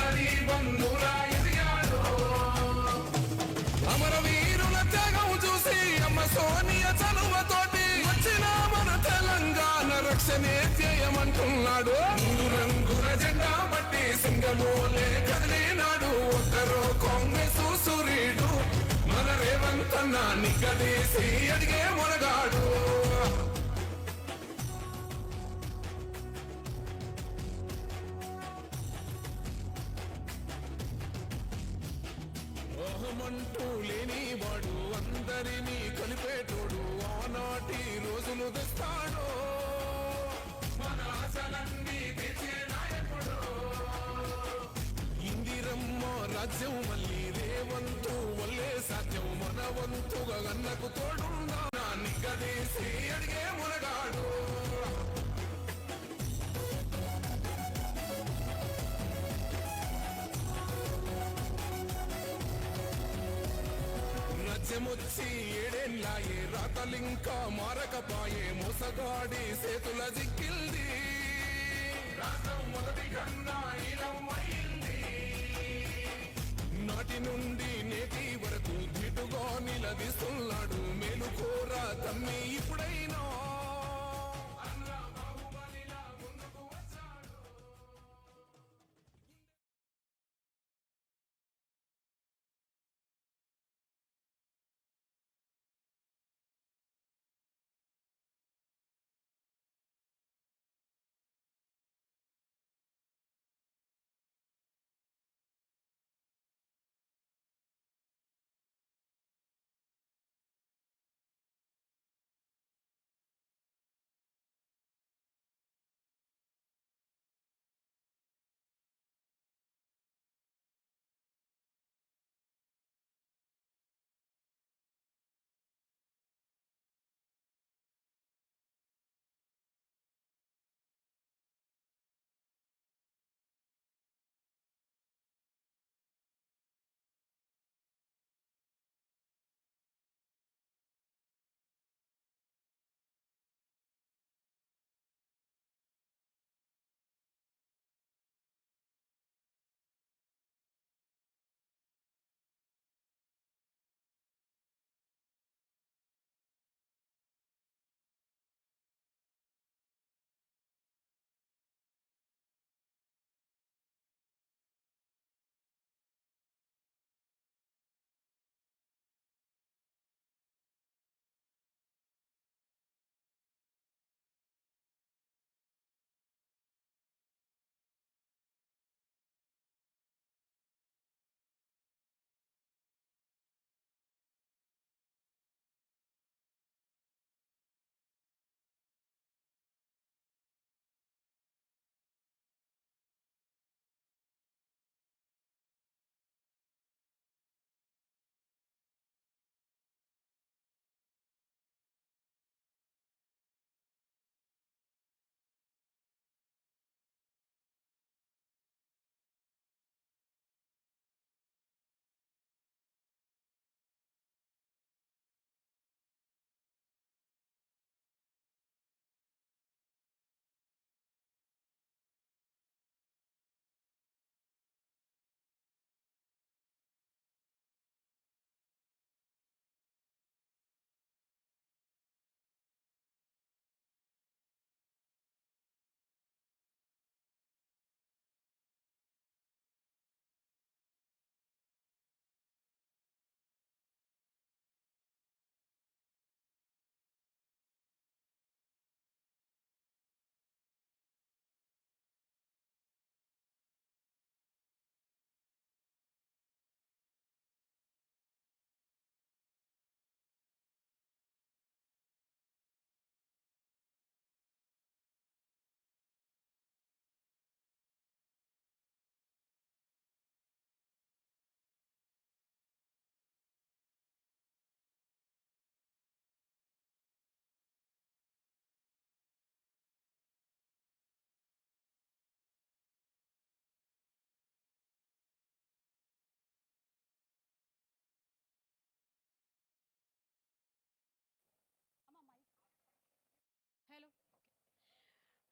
అందరి బంధువుల ఎదిగాడు. అమరవీరుల త్యాగం చూసి అమ్మ సోనియ చలువతోటి వచ్చిన మన తెలంగాణ రక్షణే ధ్యేయమంటున్నాడు. రంగుల జెండా బట్టి సింగమోలే కదిలినాడు. ఒక్కరో కాంగ్రెస్ సూర్యుడు మన రేవంత్ అన్న నిగ్గదీసి అడిగే మొనగాడు. అహమంటూ లేని వాడు అందరినీ కలిపేటోడు. ఆనాటి రోజులు తెస్తాడు మన ఆశలన్నీ తెచ్చే నాయకుడు. ఇందిరమ్మ రాజ్యం మళ్ళీ రేవంతు వల్లే సాధ్యం. మన వంతుగా అన్నకు తోడుందా నిగ్గదీసి అడిగే మునగాడు. రాజ్యమొచ్చి ఏడేళ్ళాయే రాతలింకా మారకపాయే. మోసగాడి చేతుల జిక్కిల్ది రాష్ట్రం మొదటి కన్నా ఈలమైంది. నాటి నుండి నేటి వరకు ధీటుగా నిలదీస్తున్నాడు. మేలుకోరా తమ్మి ఇప్పుడైనా అన్న బాహుబలిలా ముందుకు వచ్చాడు.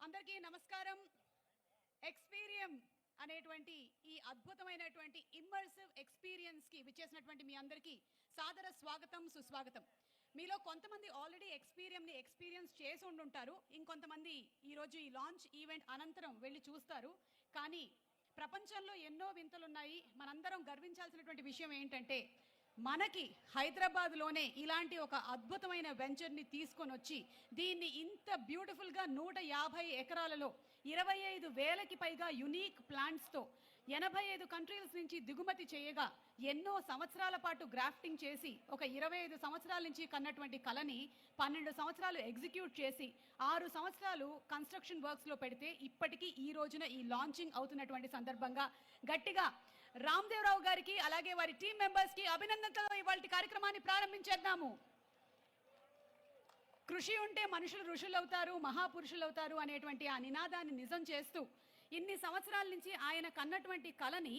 అందరికీ నమస్కారం. ఎక్స్పీరియం అనేటువంటి ఈ అద్భుతమైనటువంటి ఇమ్మర్సివ్ ఎక్స్పీరియన్స్కి విచ్చేసినటువంటి మీ అందరికీ సాదర స్వాగతం, సుస్వాగతం. మీలో కొంతమంది ఆల్రెడీ ఎక్స్పీరియన్స్ చేసి ఉండుంటారు, ఇంకొంతమంది ఈరోజు ఈ లాంచ్ ఈవెంట్ అనంతరం వెళ్ళి చూస్తారు. కానీ ప్రపంచంలో ఎన్నో వింతలున్నాయి. మనందరం గర్వించాల్సినటువంటి విషయం ఏంటంటే మనకి హైదరాబాద్లోనే ఇలాంటి ఒక అద్భుతమైన వెంచర్ని తీసుకొని వచ్చి దీన్ని ఇంత బ్యూటిఫుల్గా 150 ఎకరాలలో 25,000కి పైగా యునీక్ ప్లాంట్స్తో 85 కంట్రీస్ నుంచి దిగుమతి చేయగా ఎన్నో సంవత్సరాల పాటు గ్రాఫ్టింగ్ చేసి ఒక 25 సంవత్సరాల నుంచి కన్నటువంటి కళని 12 సంవత్సరాలు ఎగ్జిక్యూట్ చేసి 6 సంవత్సరాలు కన్స్ట్రక్షన్ వర్క్స్లో పెడితే ఇప్పటికీ ఈ రోజున ఈ లాంచింగ్ అవుతున్నటువంటి సందర్భంగా గట్టిగా రామ్దేవరావు గారికి అలాగే వారి టీం మెంబర్స్కి అభినందనలతో ఇవాళ కార్యక్రమాన్ని ప్రారంభించేద్దాము. కృషి ఉంటే మనుషులు ఋషులు అవుతారు, మహాపురుషులు అవుతారు అనేటువంటి ఆ నినాదాన్ని నిజం చేస్తూ ఇన్ని సంవత్సరాల నుంచి ఆయన కన్నటువంటి కళని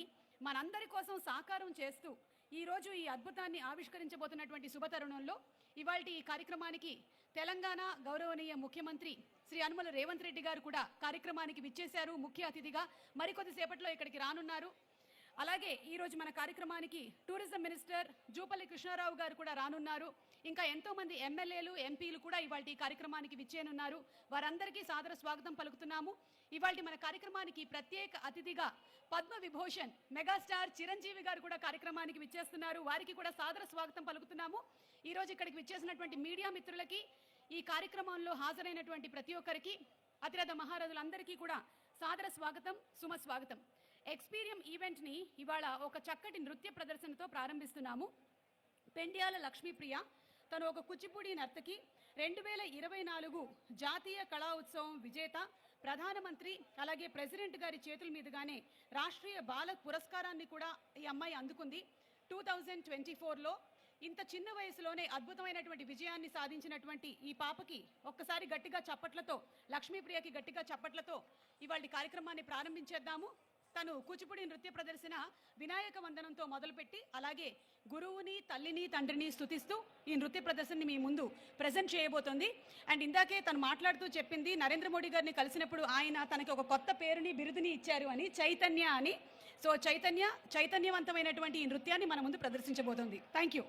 మనందరి కోసం సాకారం చేస్తూ ఈరోజు ఈ అద్భుతాన్ని ఆవిష్కరించబోతున్నటువంటి శుభతరుణంలో ఇవాళ ఈ కార్యక్రమానికి తెలంగాణ గౌరవనీయ ముఖ్యమంత్రి శ్రీ యనమల రేవంత్ రెడ్డి గారు కూడా కార్యక్రమానికి విచ్చేశారు. ముఖ్య అతిథిగా మరికొద్దిసేపట్లో ఇక్కడికి రానున్నారు. అలాగే ఈరోజు మన కార్యక్రమానికి టూరిజం మినిస్టర్ జూపల్లి కృష్ణారావు గారు కూడా రానున్నారు. ఇంకా ఎంతోమంది ఎమ్మెల్యేలు, ఎంపీలు కూడా ఇవాళ ఈ కార్యక్రమానికి విచ్చేనున్నారు. వారందరికీ సాదర స్వాగతం పలుకుతున్నాము. ఇవాళ మన కార్యక్రమానికి ప్రత్యేక అతిథిగా పద్మ విభూషణ్ మెగాస్టార్ చిరంజీవి గారు కూడా కార్యక్రమానికి విచ్చేస్తున్నారు. వారికి కూడా సాదర స్వాగతం పలుకుతున్నాము. ఈరోజు ఇక్కడికి విచ్చేసినటువంటి మీడియా మిత్రులకి, ఈ కార్యక్రమంలో హాజరైనటువంటి ప్రతి ఒక్కరికి, అతిరథ మహారథులందరికీ కూడా సాదర స్వాగతం, సుమస్వాగతం. ఎక్స్పీరియం ఈవెంట్ని ఇవాళ ఒక చక్కటి నృత్య ప్రదర్శనతో ప్రారంభిస్తున్నాము. పెండ్యాల లక్ష్మీప్రియ తను ఒక కూచిపూడి నర్తకి, 2024 జాతీయ కళా ఉత్సవం విజేత, ప్రధానమంత్రి అలాగే ప్రెసిడెంట్ గారి చేతుల మీదుగానే రాష్ట్రీయ బాల పురస్కారాన్ని కూడా ఈ అమ్మాయి అందుకుంది. 2024లో ఇంత చిన్న వయసులోనే అద్భుతమైనటువంటి విజయాన్ని సాధించినటువంటి ఈ పాపకి ఒక్కసారి గట్టిగా చప్పట్లతో, లక్ష్మీప్రియకి గట్టిగా చప్పట్లతో ఇవాళ కార్యక్రమాన్ని ప్రారంభించేద్దాము. తను కూచిపూడి నృత్య ప్రదర్శన వినాయక వందనంతో మొదలుపెట్టి అలాగే గురువుని, తల్లిని, తండ్రిని స్తుతిస్తూ ఈ నృత్య ప్రదర్శనని మీ ముందు ప్రజెంట్ చేయబోతోంది. అండ్ ఇందాకే తను మాట్లాడుతూ చెప్పింది, నరేంద్ర మోడీ గారిని కలిసినప్పుడు ఆయన తనకి ఒక కొత్త పేరుని, బిరుదుని ఇచ్చారు అని, చైతన్య అని. సో చైతన్యవంతమైనటువంటి ఈ నృత్యాన్ని మన ముందు ప్రదర్శించబోతోంది. Thank you.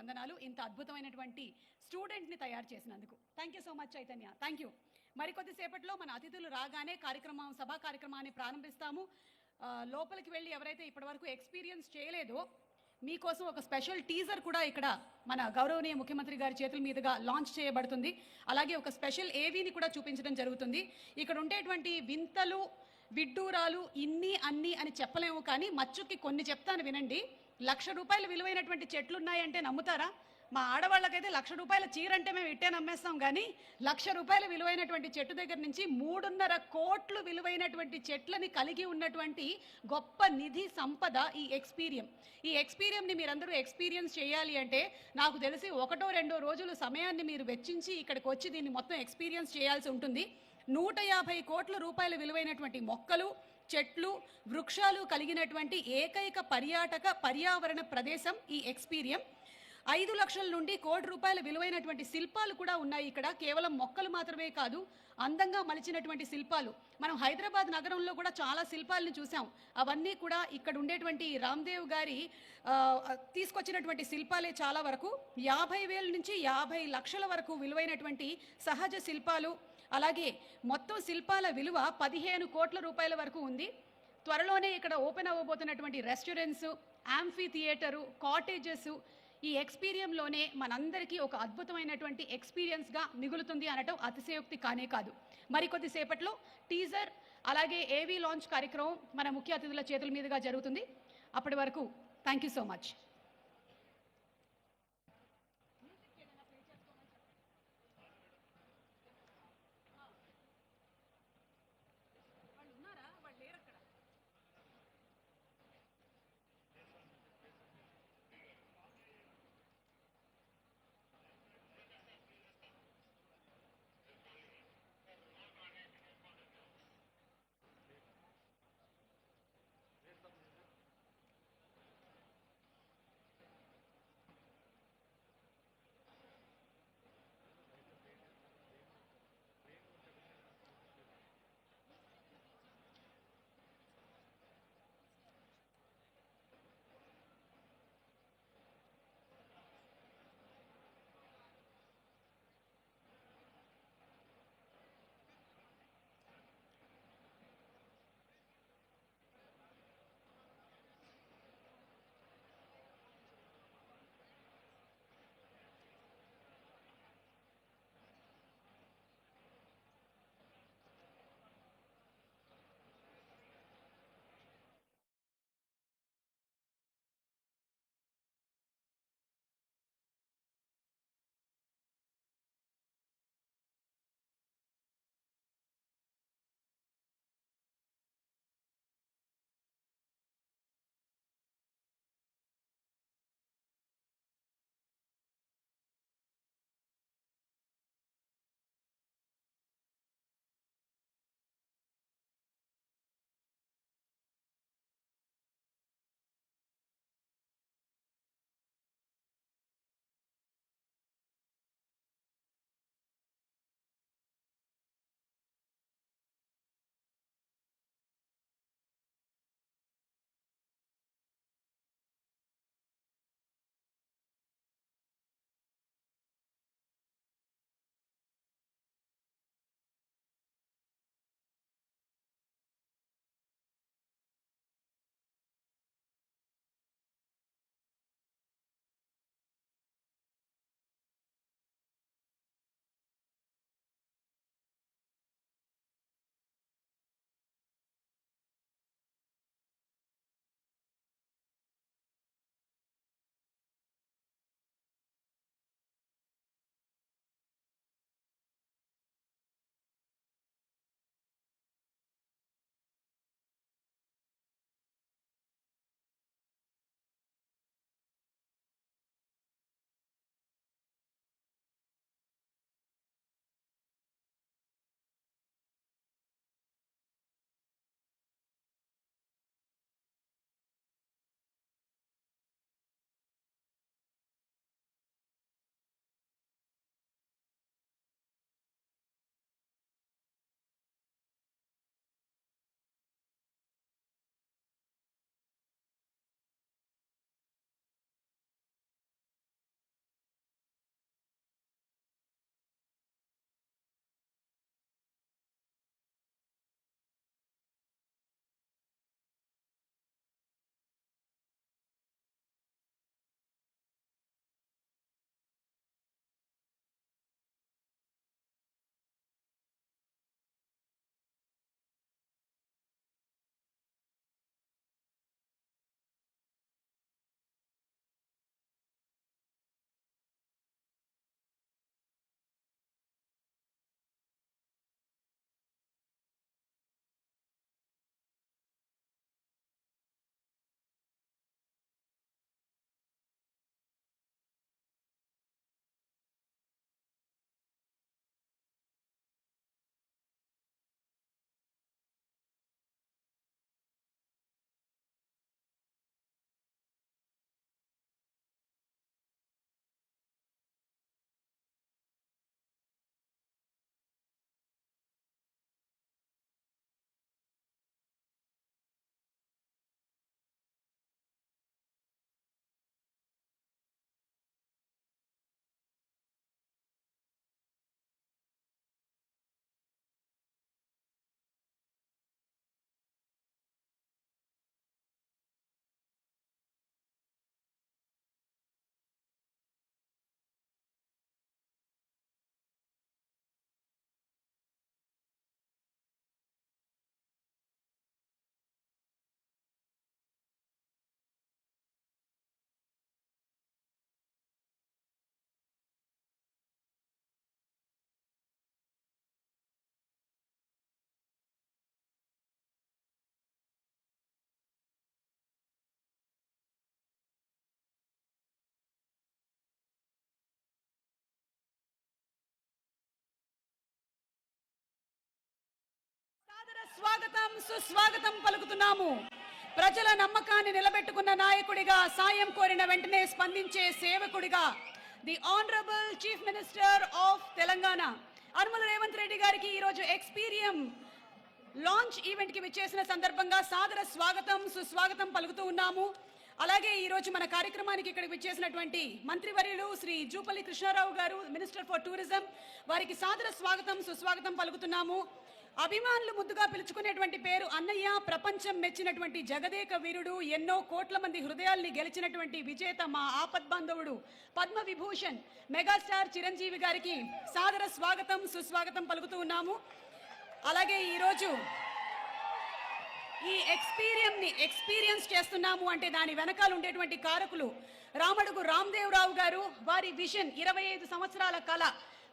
వందనాలు ఇంత అద్భుతమైనటువంటి స్టూడెంట్ని తయారు చేసినందుకు. Thank you so much Chaitanya, thank you. మరికొద్దిసేపట్లో మన అతిథులు రాగానే సభా కార్యక్రమాన్ని ప్రారంభిస్తాము. లోపలికి వెళ్ళి ఎవరైతే ఇప్పటివరకు ఎక్స్పీరియన్స్ చేయలేదో మీకోసం ఒక స్పెషల్ టీజర్ కూడా ఇక్కడ మన గౌరవనీయ ముఖ్యమంత్రి గారి చేతుల మీదుగా లాంచ్ చేయబడుతుంది. అలాగే ఒక స్పెషల్ ఏవీని కూడా చూపించడం జరుగుతుంది. ఇక్కడ ఉండేటువంటి వింతలు విడ్డూరాలు ఇన్ని అన్ని అని చెప్పలేము, కానీ మచ్చుకి కొన్ని చెప్తాను వినండి. 1,00,000 రూపాయలు విలువైనటువంటి చెట్లు ఉన్నాయంటే నమ్ముతారా? మా ఆడవాళ్ళకైతే 1,00,000 రూపాయల చీర అంటే మేము ఇట్టే నమ్మేస్తాం, కానీ 1,00,000 రూపాయల విలువైనటువంటి చెట్టు దగ్గర నుంచి 3.5 కోట్లు విలువైనటువంటి చెట్లని కలిగి ఉన్నటువంటి గొప్ప నిధి సంపద ఈ ఎక్స్పీరియం. ఈ ఎక్స్పీరియంని మీరందరూ ఎక్స్పీరియన్స్ చేయాలి అంటే నాకు తెలిసి 1-2 రోజులు సమయాన్ని మీరు వెచ్చించి ఇక్కడికి వచ్చి దీన్ని మొత్తం ఎక్స్పీరియన్స్ చేయాల్సి ఉంటుంది. 150 కోట్ల రూపాయల విలువైనటువంటి మొక్కలు, చెట్లు, వృక్షాలు కలిగినటువంటి ఏకైక పర్యావరణ ప్రదేశం ఈ ఎక్స్పీరియం. 5 లక్షల నుండి 1 కోటి రూపాయల విలువైనటువంటి శిల్పాలు కూడా ఉన్నాయి ఇక్కడ. కేవలం మొక్కలు మాత్రమే కాదు, అందంగా మలిచినటువంటి శిల్పాలు. మనం హైదరాబాద్ నగరంలో కూడా చాలా శిల్పాలను చూసాం. అవన్నీ కూడా ఇక్కడ ఉండేటువంటి రామ్దేవ్ గారి తీసుకొచ్చినటువంటి శిల్పాలే చాలా వరకు. 50,000 నుంచి 50 లక్షల వరకు విలువైనటువంటి సహజ శిల్పాలు. అలాగే మొత్తం శిల్పాల విలువ 15 కోట్ల రూపాయల వరకు ఉంది. త్వరలోనే ఇక్కడ ఓపెన్ అవ్వబోతున్నటువంటి రెస్టారెంట్స్, యాంఫీ థియేటరు, కాటేజెస్ ఈ ఎక్స్పీరియంలోనే మనందరికీ ఒక అద్భుతమైనటువంటి ఎక్స్పీరియన్స్గా మిగులుతుంది అనటం అతిశయోక్తి కానే కాదు. మరికొద్దిసేపట్లో టీజర్ అలాగే ఏవీ లాంచ్ కార్యక్రమం మన ముఖ్య అతిథుల చేతుల మీదుగా జరుగుతుంది. అప్పటి వరకు థ్యాంక్ యూ సో మచ్. స్వాగతం సుస్వాగతం పలుకుతున్నాము. ప్రజల నమ్మకాన్ని నిలబెట్టుకున్న నాయకుడిగా, సాయం కోరిన వెంటనే స్పందించే సేవకుడిగా the honourable chief minister of Telangana Anumula Revanth Reddy గారికి ఈరోజు ఎక్స్పీరియం లాంచ్ ఈవెంట్ కి విచ్చేసిన సందర్భంగా సాదర స్వాగతం సుస్వాగతం పలుకుతూ ఉన్నాము. అలాగే ఈ రోజు మన కార్యక్రమానికి ఇక్కడికి విచ్చేసినటువంటి మంత్రివర్యులు శ్రీ జూపల్లి కృష్ణారావు గారు, మినిస్టర్ ఫర్ టూరిజం, వారికి సాదర స్వాగతం సుస్వాగతం పలుకుతున్నాము. అభిమానులు ముద్దుగా పిలుచుకునేటువంటి పేరు అన్నయ్య, ప్రపంచం మెచ్చినటువంటి జగదేక వీరుడు, ఎన్నో కోట్ల మంది హృదయాల్ని గెలిచినటువంటి విజేత, మా ఆపద్బాంధవుడు, పద్మ విభూషణ్ మెగాస్టార్ చిరంజీవి గారికి సాదర స్వాగతం సుస్వాగతం పలుకుతూ ఉన్నాము. అలాగే ఈరోజు ఈ ఎక్స్పీరియన్స్ చేస్తున్నాము అంటే దాని వెనకాల ఉండేటువంటి కారకులు రామడుగు రామ్దేవరావు గారు, వారి విజన్ 25 సంవత్సరాల కళ,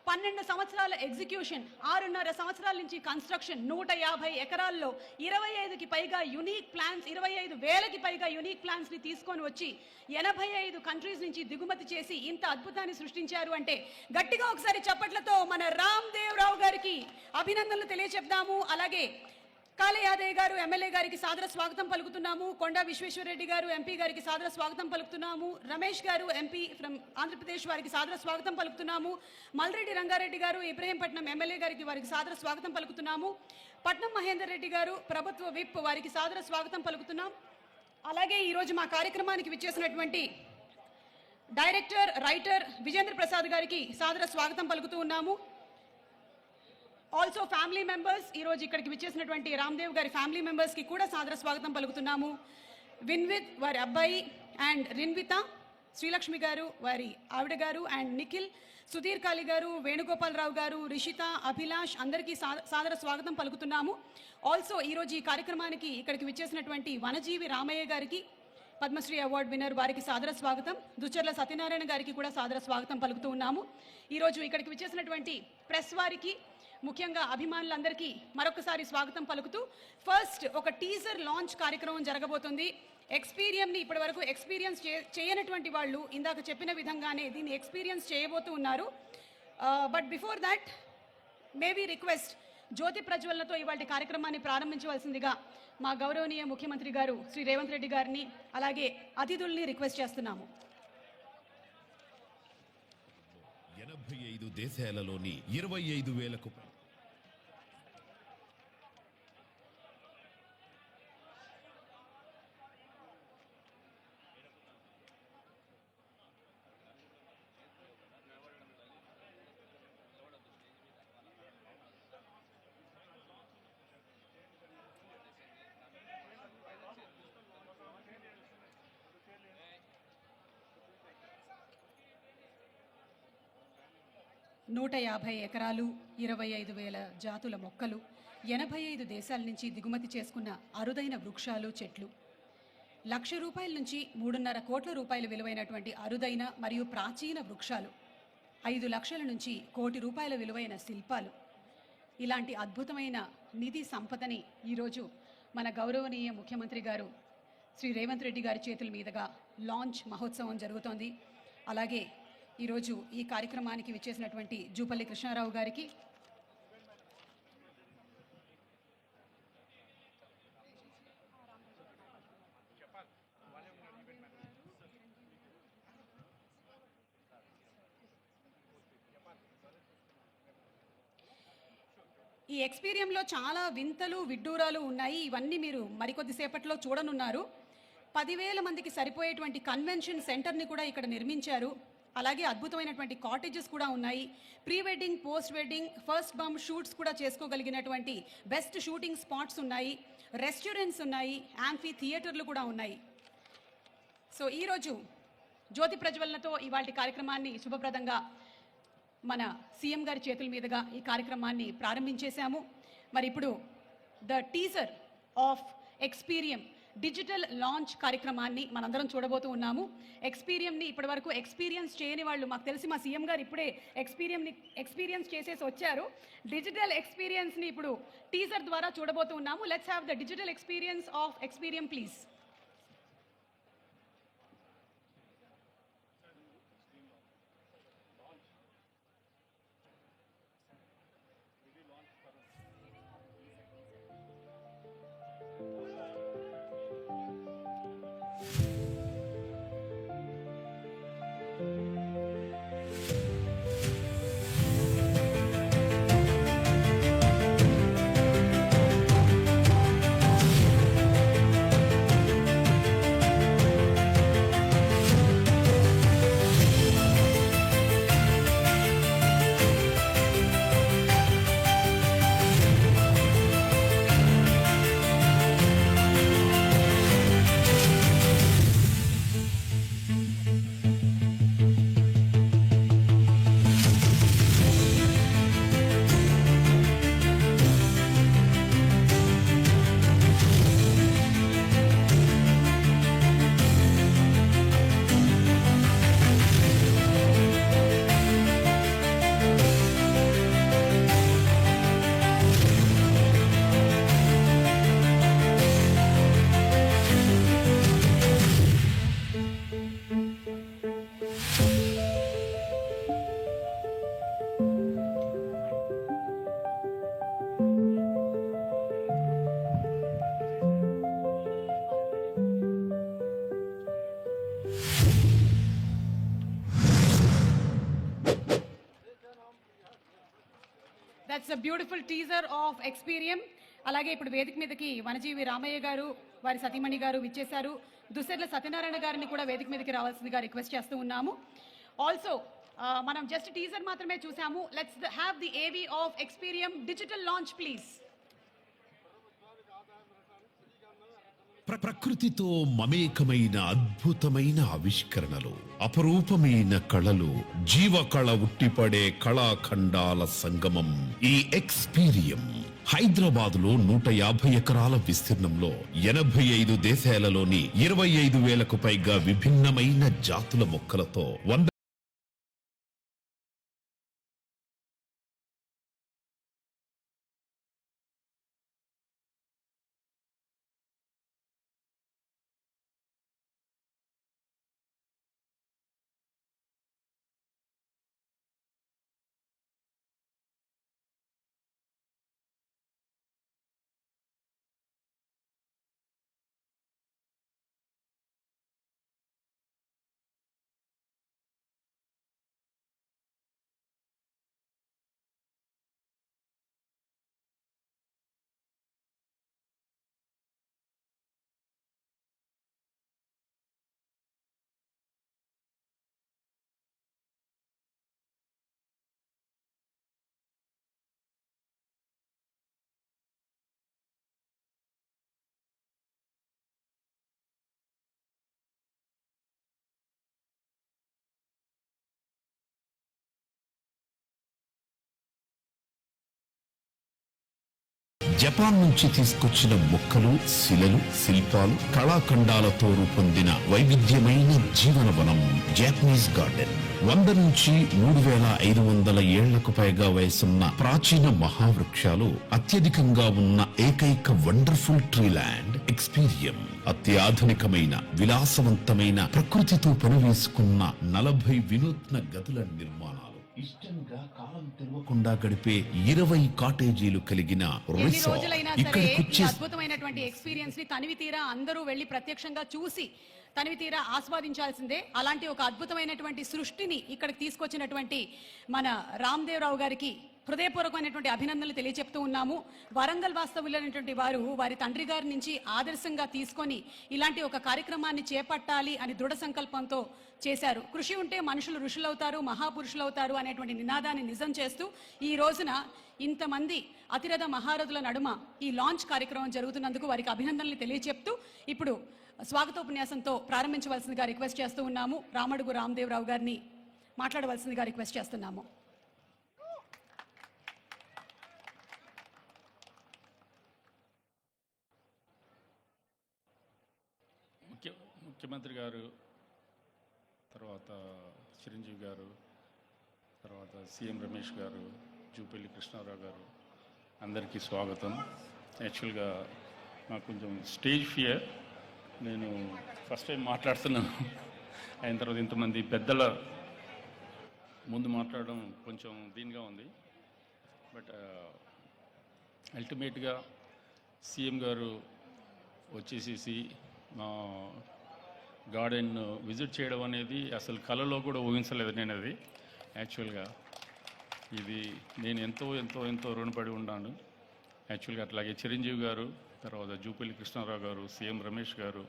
12 సంవత్సరాల ఎగ్జిక్యూషన్, 6.5 సంవత్సరాల నుంచి కన్స్ట్రక్షన్, 150 ఎకరాల్లో 25కి పైగా యూనిక్ ప్లాన్స్, 25,000కి పైగా యూనిక్ ప్లాన్స్ ని తీసుకొని వచ్చి 85 కంట్రీస్ నుంచి దిగుమతి చేసి ఇంత అద్భుతాన్ని సృష్టించారు అంటే గట్టిగా ఒకసారి చప్పట్లతో మన రామ్దేవరావు గారికి అభినందనలు తెలియచెప్దాము. అలాగే కాళే యాదయ్య గారు ఎమ్మెల్యే గారికి సాదర స్వాగతం పలుకుతున్నాము. కొండా విశ్వేశ్వరరెడ్డి గారు ఎంపీ గారికి సాదర స్వాగతం పలుకుతున్నాము. రమేష్ గారు ఎంపీ ఫ్రమ్ ఆంధ్రప్రదేశ్ వారికి సాదర స్వాగతం పలుకుతున్నాము. మల్రెడ్డి రంగారెడ్డి గారు ఇబ్రహీంపట్నం ఎమ్మెల్యే గారికి వారికి సాదర స్వాగతం పలుకుతున్నాము. పట్నం మహేందర్ రెడ్డి గారు ప్రభుత్వ విప్ వారికి సాదర స్వాగతం పలుకుతున్నాం. అలాగే ఈరోజు మా కార్యక్రమానికి విచ్చేసినటువంటి డైరెక్టర్, రైటర్ విజేంద్ర ప్రసాద్ గారికి సాదర స్వాగతం పలుకుతూ ఉన్నాము. ఆల్సో ఫ్యామిలీ మెంబర్స్, ఈరోజు ఇక్కడికి విచ్చేసినటువంటి రామ్దేవ్ గారి ఫ్యామిలీ మెంబర్స్కి కూడా సాదర స్వాగతం పలుకుతున్నాము. విన్విత్ వారి అబ్బాయి అండ్ రిన్విత, శ్రీలక్ష్మి గారు వారి ఆవిడ గారు అండ్ నిఖిల్, సుధీర్ కాళి గారు, వేణుగోపాలరావు గారు, రిషిత, అభిలాష్ అందరికీ సాదర స్వాగతం పలుకుతున్నాము. ఆల్సో ఈరోజు ఈ కార్యక్రమానికి ఇక్కడికి విచ్చేసినటువంటి వనజీవి రామయ్య గారికి, పద్మశ్రీ అవార్డు విన్నర్, వారికి సాదర స్వాగతం. దుచ్చర్ల సత్యనారాయణ గారికి కూడా సాదర స్వాగతం పలుకుతూ ఉన్నాము. ఈరోజు ఇక్కడికి విచ్చేసినటువంటి ప్రెస్ వారికి, ముఖ్యంగా అభిమానులందరికీ మరొకసారి స్వాగతం పలుకుతూ ఫస్ట్ ఒక టీజర్ లాంచ్ కార్యక్రమం జరగబోతుంది. ఎక్స్పీరియన్ని ఇప్పటి వరకు ఎక్స్పీరియన్స్ చేయనటువంటి వాళ్ళు ఇందాక చెప్పిన విధంగానే దీన్ని ఎక్స్పీరియన్స్ చేయబోతూ ఉన్నారు. But before that maybe request జ్యోతి ప్రజ్వలనతో ఇవాళ కార్యక్రమాన్ని ప్రారంభించవలసిందిగా మా గౌరవనీయ ముఖ్యమంత్రి గారు శ్రీ రేవంత్ రెడ్డి గారిని, అలాగే అతిథుల్ని రిక్వెస్ట్ చేస్తున్నాము. 85 దేశాలలోని 25,000కు నూట 50 ఎకరాలు, 25,000 జాతుల మొక్కలు, 85 దేశాల నుంచి దిగుమతి చేసుకున్న అరుదైన వృక్షాలు, చెట్లు, ₹1,00,000 నుంచి 3.5 కోట్ల రూపాయల విలువైనటువంటి అరుదైన మరియు ప్రాచీన వృక్షాలు, 5 లక్షల నుంచి ₹1 కోటి విలువైన శిల్పాలు, ఇలాంటి అద్భుతమైన నిధి సంపదని ఈరోజు మన గౌరవనీయ ముఖ్యమంత్రి గారు శ్రీ రేవంత్ రెడ్డి గారి చేతుల మీదుగా లాంచ్ మహోత్సవం జరుగుతోంది. అలాగే ఈరోజు ఈ కార్యక్రమానికి విచ్చేసినటువంటి జూపల్లి కృష్ణారావు గారికి, ఈ ఎక్స్పీరియంలో చాలా వింతలు విడ్డూరాలు ఉన్నాయి. ఇవన్నీ మీరు మరికొద్ది సేపట్లో చూడనున్నారు. 10,000 మందికి సరిపోయేటువంటి కన్వెన్షన్ సెంటర్ని కూడా ఇక్కడ నిర్మించారు. అలాగే అద్భుతమైనటువంటి కాటేజెస్ కూడా ఉన్నాయి. Pre wedding, post wedding, first bump shoots కూడా చేసుకోగలిగినటువంటి బెస్ట్ షూటింగ్ స్పాట్స్ ఉన్నాయి. రెస్టారెంట్స్ ఉన్నాయి. యాంఫీ థియేటర్లు కూడా ఉన్నాయి. సో ఈరోజు జ్యోతి ప్రజ్వలనతో ఇవాళ కార్యక్రమాన్ని శుభప్రదంగా మన సీఎం గారి చేతుల మీదుగా ఈ కార్యక్రమాన్ని ప్రారంభించేశాము. మరి ఇప్పుడు the teaser of Experium digital launch కార్యక్రమాన్ని మనందరం చూడబోతూ ఉన్నాము. ఎక్స్పీరియంని ఇప్పటివరకు ఎక్స్పీరియన్స్ చేయని వాళ్ళు, మాకు తెలిసి మా సీఎం గారు ఇప్పుడే ఎక్స్పీరియన్స్ చేసేసి వచ్చారు. డిజిటల్ ఎక్స్పీరియన్స్ని ఇప్పుడు టీజర్ ద్వారా చూడబోతూ ఉన్నాము. Let's have the digital experience of Experium please. That's a beautiful teaser of Experium. అలాగే ఇప్పుడు వేదిక మీదకి వనజీవి రామయ్య గారు, వారి సతీమణి గారు విచ్చేశారు. దుస్సెర్ల సత్యనారాయణ గారిని కూడా వేదిక మీదకి రావాల్సిందిగా రిక్వెస్ట్ చేస్తూ ఉన్నాము. ఆల్సో మనం జస్ట్ టీజర్ మాత్రమే చూసాము. లెట్స్ హ్యావ్ ది ఏవి of Experium digital launch please. ప్రకృతితో మమేకమైన అద్భుతమైన ఆవిష్కరణలు, అపరూపమైన కళలు, జీవకళ ఉట్టిపడే కళాఖండాల సంగమం ఈ ఎక్స్పీరియం. హైదరాబాద్ లో 150 ఎకరాల విస్తీర్ణంలో 85 దేశాలలోని 25,000కు పైగా విభిన్నమైన జాతుల మొక్కలతో 100 జపాన్ నుంచి తీసుకొచ్చిన మొక్కలు, శిలలు, శిల్పాలు, కళాఖండాలతో రూపొందిన వైవిధ్యమైన జీవనవనం జాపనీస్ గార్డెన్. 100 నుంచి 3,500 ఏళ్లకు పైగా వయసున్న ప్రాచీన మహావృక్షాలు, అత్యధికంగా ఉన్న ఏకైక వండర్ఫుల్ ట్రీ ల్యాండ్ ఎక్స్పీరియం. అత్యాధునికమైన విలాసవంతమైన ప్రకృతితో పనివేసుకున్న 40 వినూత్న గదుల నిర్మాణాలు, ఇష్టంగా కాలం తెరవకుండా గడిపే 20 కాటేజీలు కలిగిన ఎన్ని రోజులైనా సరే ఈ రిసార్ట్. అద్భుతమైనటువంటి ఎక్స్పీరియన్స్ ని తనివి తీరా అందరూ వెళ్లి ప్రత్యక్షంగా చూసి తనివి తీరా ఆస్వాదించాల్సిందే. అలాంటి ఒక అద్భుతమైనటువంటి సృష్టిని ఇక్కడికి తీసుకొచ్చినటువంటి మన రామ్దేవ్ గారికి హృదయపూర్వకమైనటువంటి అభినందనలు తెలియజెప్తూ ఉన్నాము. వరంగల్ వాస్తవులైనటువంటి వారు వారి తండ్రి గారి నుంచి ఆదర్శంగా తీసుకొని ఇలాంటి ఒక కార్యక్రమాన్ని చేపట్టాలి అని దృఢ సంకల్పంతో చేశారు. కృషి ఉంటే మనుషులు ఋషులవుతారు, మహాపురుషులవుతారు అనేటువంటి నినాదాన్ని నిజం చేస్తూ ఈ రోజున ఇంతమంది అతిరథ మహారథుల నడుమ ఈ లాంచ్ కార్యక్రమం జరుగుతున్నందుకు వారికి అభినందనలు తెలియజెప్తూ ఇప్పుడు స్వాగతోపన్యాసంతో ప్రారంభించవలసిందిగా రిక్వెస్ట్ చేస్తూ ఉన్నాము. రామడుగు రామదేవరావు గారిని మాట్లాడవలసిందిగా రిక్వెస్ట్ చేస్తున్నాము. ముఖ్యమంత్రి గారు, తర్వాత చిరంజీవి గారు, తర్వాత సీఎం రమేష్ గారు, జూపల్లి కృష్ణారావు గారు, అందరికీ స్వాగతం. యాక్చువల్గా నాకు కొంచెం స్టేజ్ ఫియర్. నేను ఫస్ట్ టైం మాట్లాడుతున్నాను. అయిన తర్వాత ఇంతమంది పెద్దల ముందు మాట్లాడడం కొంచెం దీనిగా ఉంది. బట్ అల్టిమేట్గా సీఎం గారు వచ్చేసేసి మా గార్డెన్ విజిట్ చేయడం అనేది అసలు కళలో కూడా ఊహించలేదు నేను. అది యాక్చువల్గా ఇది నేను ఎంతో ఎంతో ఎంతో రుణపడి ఉన్నాను. యాక్చువల్గా అట్లాగే చిరంజీవి గారు, తర్వాత జూపల్లి కృష్ణారావు గారు, సీఎం రమేష్ గారు,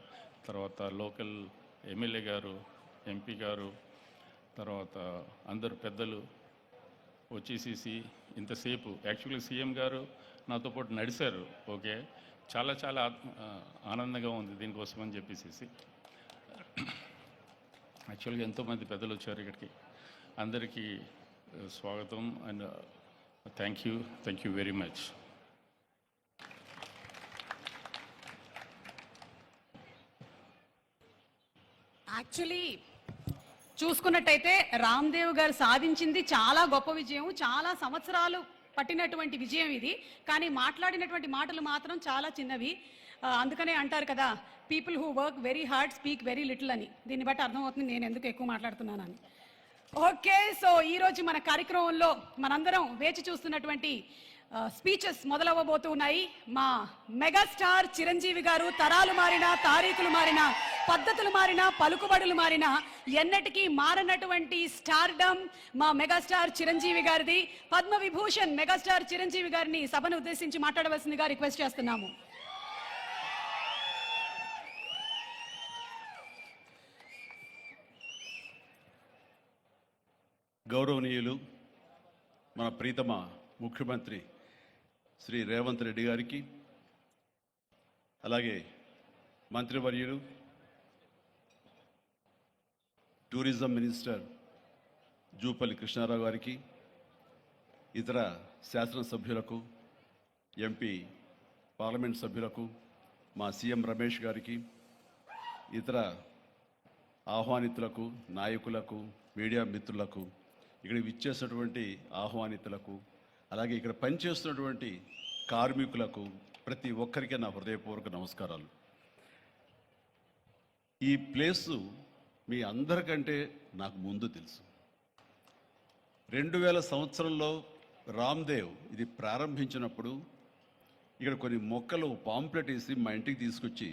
తర్వాత లోకల్ ఎమ్మెల్యే గారు, ఎంపీ గారు, తర్వాత అందరు పెద్దలు వచ్చేసేసి ఇంతసేపు యాక్చువల్గా సీఎం గారు నాతో పాటు నడిచారు. ఓకే, చాలా చాలా ఆనందంగా ఉంది దీనికోసం అని చెప్పేసి. యాక్చువల్గా ఎంతోమంది పెద్దలు వచ్చారు ఇక్కడికి. అందరికీ స్వాగతం and thank you very much. Actually చూసుకున్నట్టయితే రామ్దేవ్ గారు సాధించింది చాలా గొప్ప విజయం, చాలా సంవత్సరాలు పట్టినటువంటి విజయం ఇది. కానీ మాట్లాడినటువంటి మాటలు మాత్రం చాలా చిన్నవి. అందుకనే అంటారు కదా, people who work very hard speak very little అని. దీన్ని బట్టి అర్థమవుతుంది నేను ఎందుకు ఎక్కువ మాట్లాడుతున్నానని. ఓకే, సో ఈరోజు మన కార్యక్రమంలో మనందరం వేచి చూస్తున్నటువంటి స్పీచెస్ మొదలవ్వబోతున్నాయి. మా మెగాస్టార్ చిరంజీవి గారు తరాలు మారినా, తారీఖులు మారినా, పద్ధతులు మారినా, పలుకుబడులు మారినా ఎన్నటికీ మారనటువంటి స్టార్డమ్ మా మెగాస్టార్ చిరంజీవి గారిది. పద్మ విభూషణ్ మెగాస్టార్ చిరంజీవి గారిని సభను ఉద్దేశించి మాట్లాడవలసిందిగా రిక్వెస్ట్ చేస్తున్నాము. గౌరవనీయులు మన ప్రీతమ ముఖ్యమంత్రి శ్రీ రేవంత్ రెడ్డి గారికి, అలాగే మంత్రివర్యులు టూరిజం మినిస్టర్ జూపల్లి కృష్ణారావు గారికి, ఇతర శాసనసభ్యులకు, ఎంపీ పార్లమెంట్ సభ్యులకు, మా సీఎం రమేష్ గారికి, ఇతర ఆహ్వానితులకు, నాయకులకు, మీడియా మిత్రులకు, ఇక్కడ విచ్చేసినటువంటి ఆహ్వానితులకు, అలాగే ఇక్కడ పనిచేస్తున్నటువంటి కార్మికులకు, ప్రతి ఒక్కరికి నా హృదయపూర్వక నమస్కారాలు. ఈ ప్లేసు మీ అందరికంటే నాకు ముందు తెలుసు. 2000 సంవత్సరంలో రామ్దేవ్ ఇది ప్రారంభించినప్పుడు ఇక్కడ కొన్ని మొక్కలు పాంప్లెట్ వేసి మా ఇంటికి తీసుకొచ్చి,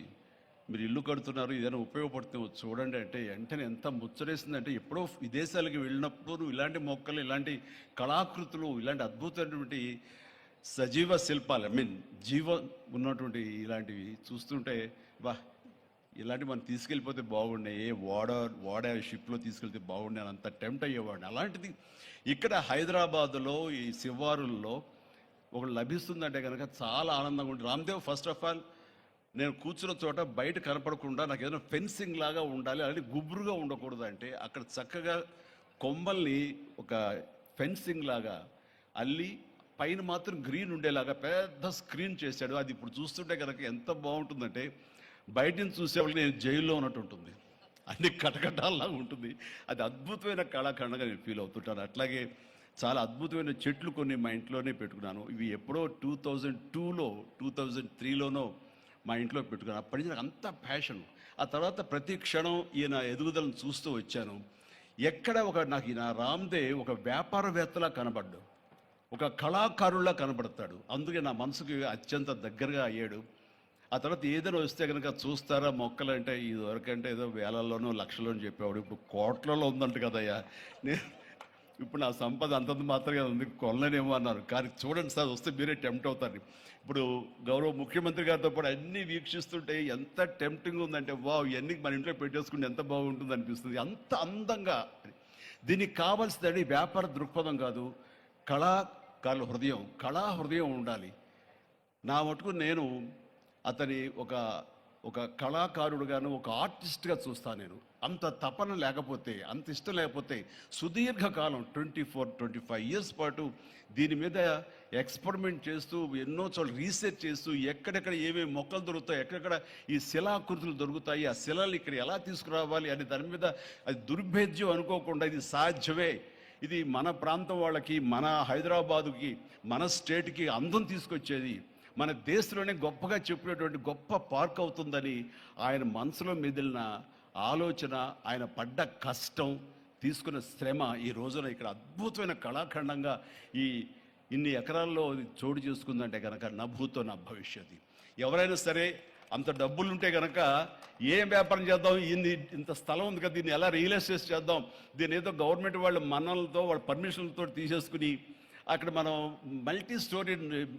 మీరు ఇల్లు కడుతున్నారు, ఏదైనా ఉపయోగపడుతుంది చూడండి అంటే వెంటనే ఎంత ముచ్చరేసిందంటే, ఎప్పుడో విదేశాలకు వెళ్ళినప్పుడు ఇలాంటి మొక్కలు, ఇలాంటి కళాకృతులు, ఇలాంటి అద్భుతమైనటువంటి సజీవ శిల్పాలు, జీవం ఉన్నటువంటి ఇలాంటివి చూస్తుంటే వా, ఇలాంటివి మనం తీసుకెళ్ళిపోతే బాగుండే, వాడ షిప్లో తీసుకెళ్తే బాగుండే అని అంత టెంప్ట్ అయ్యేవాడిని. అలాంటిది ఇక్కడ హైదరాబాదులో ఈ శివారుల్లో ఒకటి లభిస్తుందంటే కనుక చాలా ఆనందంగా ఉంటుంది. రామ్దేవ్ ఫస్ట్ ఆఫ్ ఆల్ నేను కూర్చున్న చోట బయట కనపడకుండా నాకు ఏదైనా ఫెన్సింగ్ లాగా ఉండాలి, అలాగే గుబురుగా ఉండకూడదు అంటే అక్కడ చక్కగా కొమ్మల్ని ఒక ఫెన్సింగ్ లాగా అల్లి పైన మాత్రం గ్రీన్ ఉండేలాగా పెద్ద స్క్రీన్ చేశాడు. అది ఇప్పుడు చూస్తుంటే కనుక ఎంత బాగుంటుందంటే బయట నుంచి చూసేవాళ్ళకి నేను జైల్లో ఉన్నట్టు ఉంటుంది, అన్ని కటకటాల్లాగా ఉంటుంది. అది అద్భుతమైన కళాఖండగా నేను ఫీల్ అవుతుంటాను. అట్లాగే చాలా అద్భుతమైన చెట్లు కొన్ని మా ఇంట్లోనే పెట్టుకున్నాను. ఇవి ఎప్పుడో 2002లో 2003లోనో మా ఇంట్లో పెట్టుకున్నాను. అప్పటి నుంచి నాకు అంత ప్యాషన్. ఆ తర్వాత ప్రతి క్షణం ఈయన ఎదుగుదలను చూస్తూ వచ్చాను. ఎక్కడ నాకు ఈయన రామ్దేవ్ ఒక వ్యాపారవేత్తలా కనబడ్డాడు, ఒక కళాకారుల్లా కనబడతాడు. అందుకే నా మనసుకి అత్యంత దగ్గరగా అయ్యాడు. ఆ తర్వాత ఏదైనా వస్తే కనుక చూస్తారా మొక్కలు అంటే, ఇదివరకంటే ఏదో వేలల్లోనో లక్షల్లోనూ చెప్పేవాడు, ఇప్పుడు కోట్లలో ఉందంట కదయ్యా. నేను ఇప్పుడు నా సంపద అంతంత మాత్రమే ఉంది, కొనలేనేమో అన్నారు. కానీ చూడండి సార్, వస్తే మీరే టెంప్ట్ అవుతారు. ఇప్పుడు గౌరవ ముఖ్యమంత్రి గారితో పాటు అన్నీ వీక్షిస్తుంటే ఎంత టెంప్టింగ్ ఉందంటే, వా, ఇవన్నీ మన ఇంట్లో పెట్టేసుకుంటే ఎంత బాగుంటుంది అనిపిస్తుంది. అంత అందంగా. దీనికి కావాల్సిందండి వ్యాపార దృక్పథం కాదు, కళాకారుల హృదయం, కళా హృదయం ఉండాలి. నా మటుకు నేను అతని ఒక కళాకారుడుగాను, ఒక ఆర్టిస్ట్గా చూస్తాను. నేను అంత తపన లేకపోతే, అంత ఇష్టం లేకపోతే సుదీర్ఘకాలం 24-25 ఇయర్స్ పాటు దీని మీద ఎక్స్పెరిమెంట్ చేస్తూ, ఎన్నో చోట్ల రీసెర్చ్ చేస్తూ, ఎక్కడెక్కడ ఏమేమి మొక్కలు దొరుకుతాయి, ఎక్కడెక్కడ ఈ శిలాకృతులు దొరుకుతాయి, ఆ శిలలు ఇక్కడ ఎలా తీసుకురావాలి అని దాని మీద అది దుర్భేద్యం అనుకోకుండా ఇది సాధ్యమే, ఇది మన ప్రాంతం వాళ్ళకి, మన హైదరాబాదుకి, మన స్టేట్కి అందం తీసుకొచ్చేది, మన దేశంలోనే గొప్పగా చెప్పినటువంటి గొప్ప పార్క్ అవుతుందని ఆయన మనసులో మెదిలిన ఆలోచన, ఆయన పడ్డ కష్టం, తీసుకున్న శ్రమ ఈ రోజున ఇక్కడ అద్భుతమైన కళాఖండంగా ఇన్ని ఎకరాల్లో చోటు చేసుకుందంటే కనుక నభూతో నా భవిష్యత్. ఎవరైనా సరే అంత డబ్బులు ఉంటే కనుక ఏం వ్యాపారం చేద్దాం, ఇంత స్థలం ఉంది కదా, దీన్ని ఎలా రియల్ ఎస్టేట్ చేద్దాం, దీన్ని ఏదో గవర్నమెంట్ వాళ్ళ మన్నలతో వాళ్ళ పర్మిషన్లతో తీసేసుకుని అక్కడ మనం మల్టీ స్టోరీ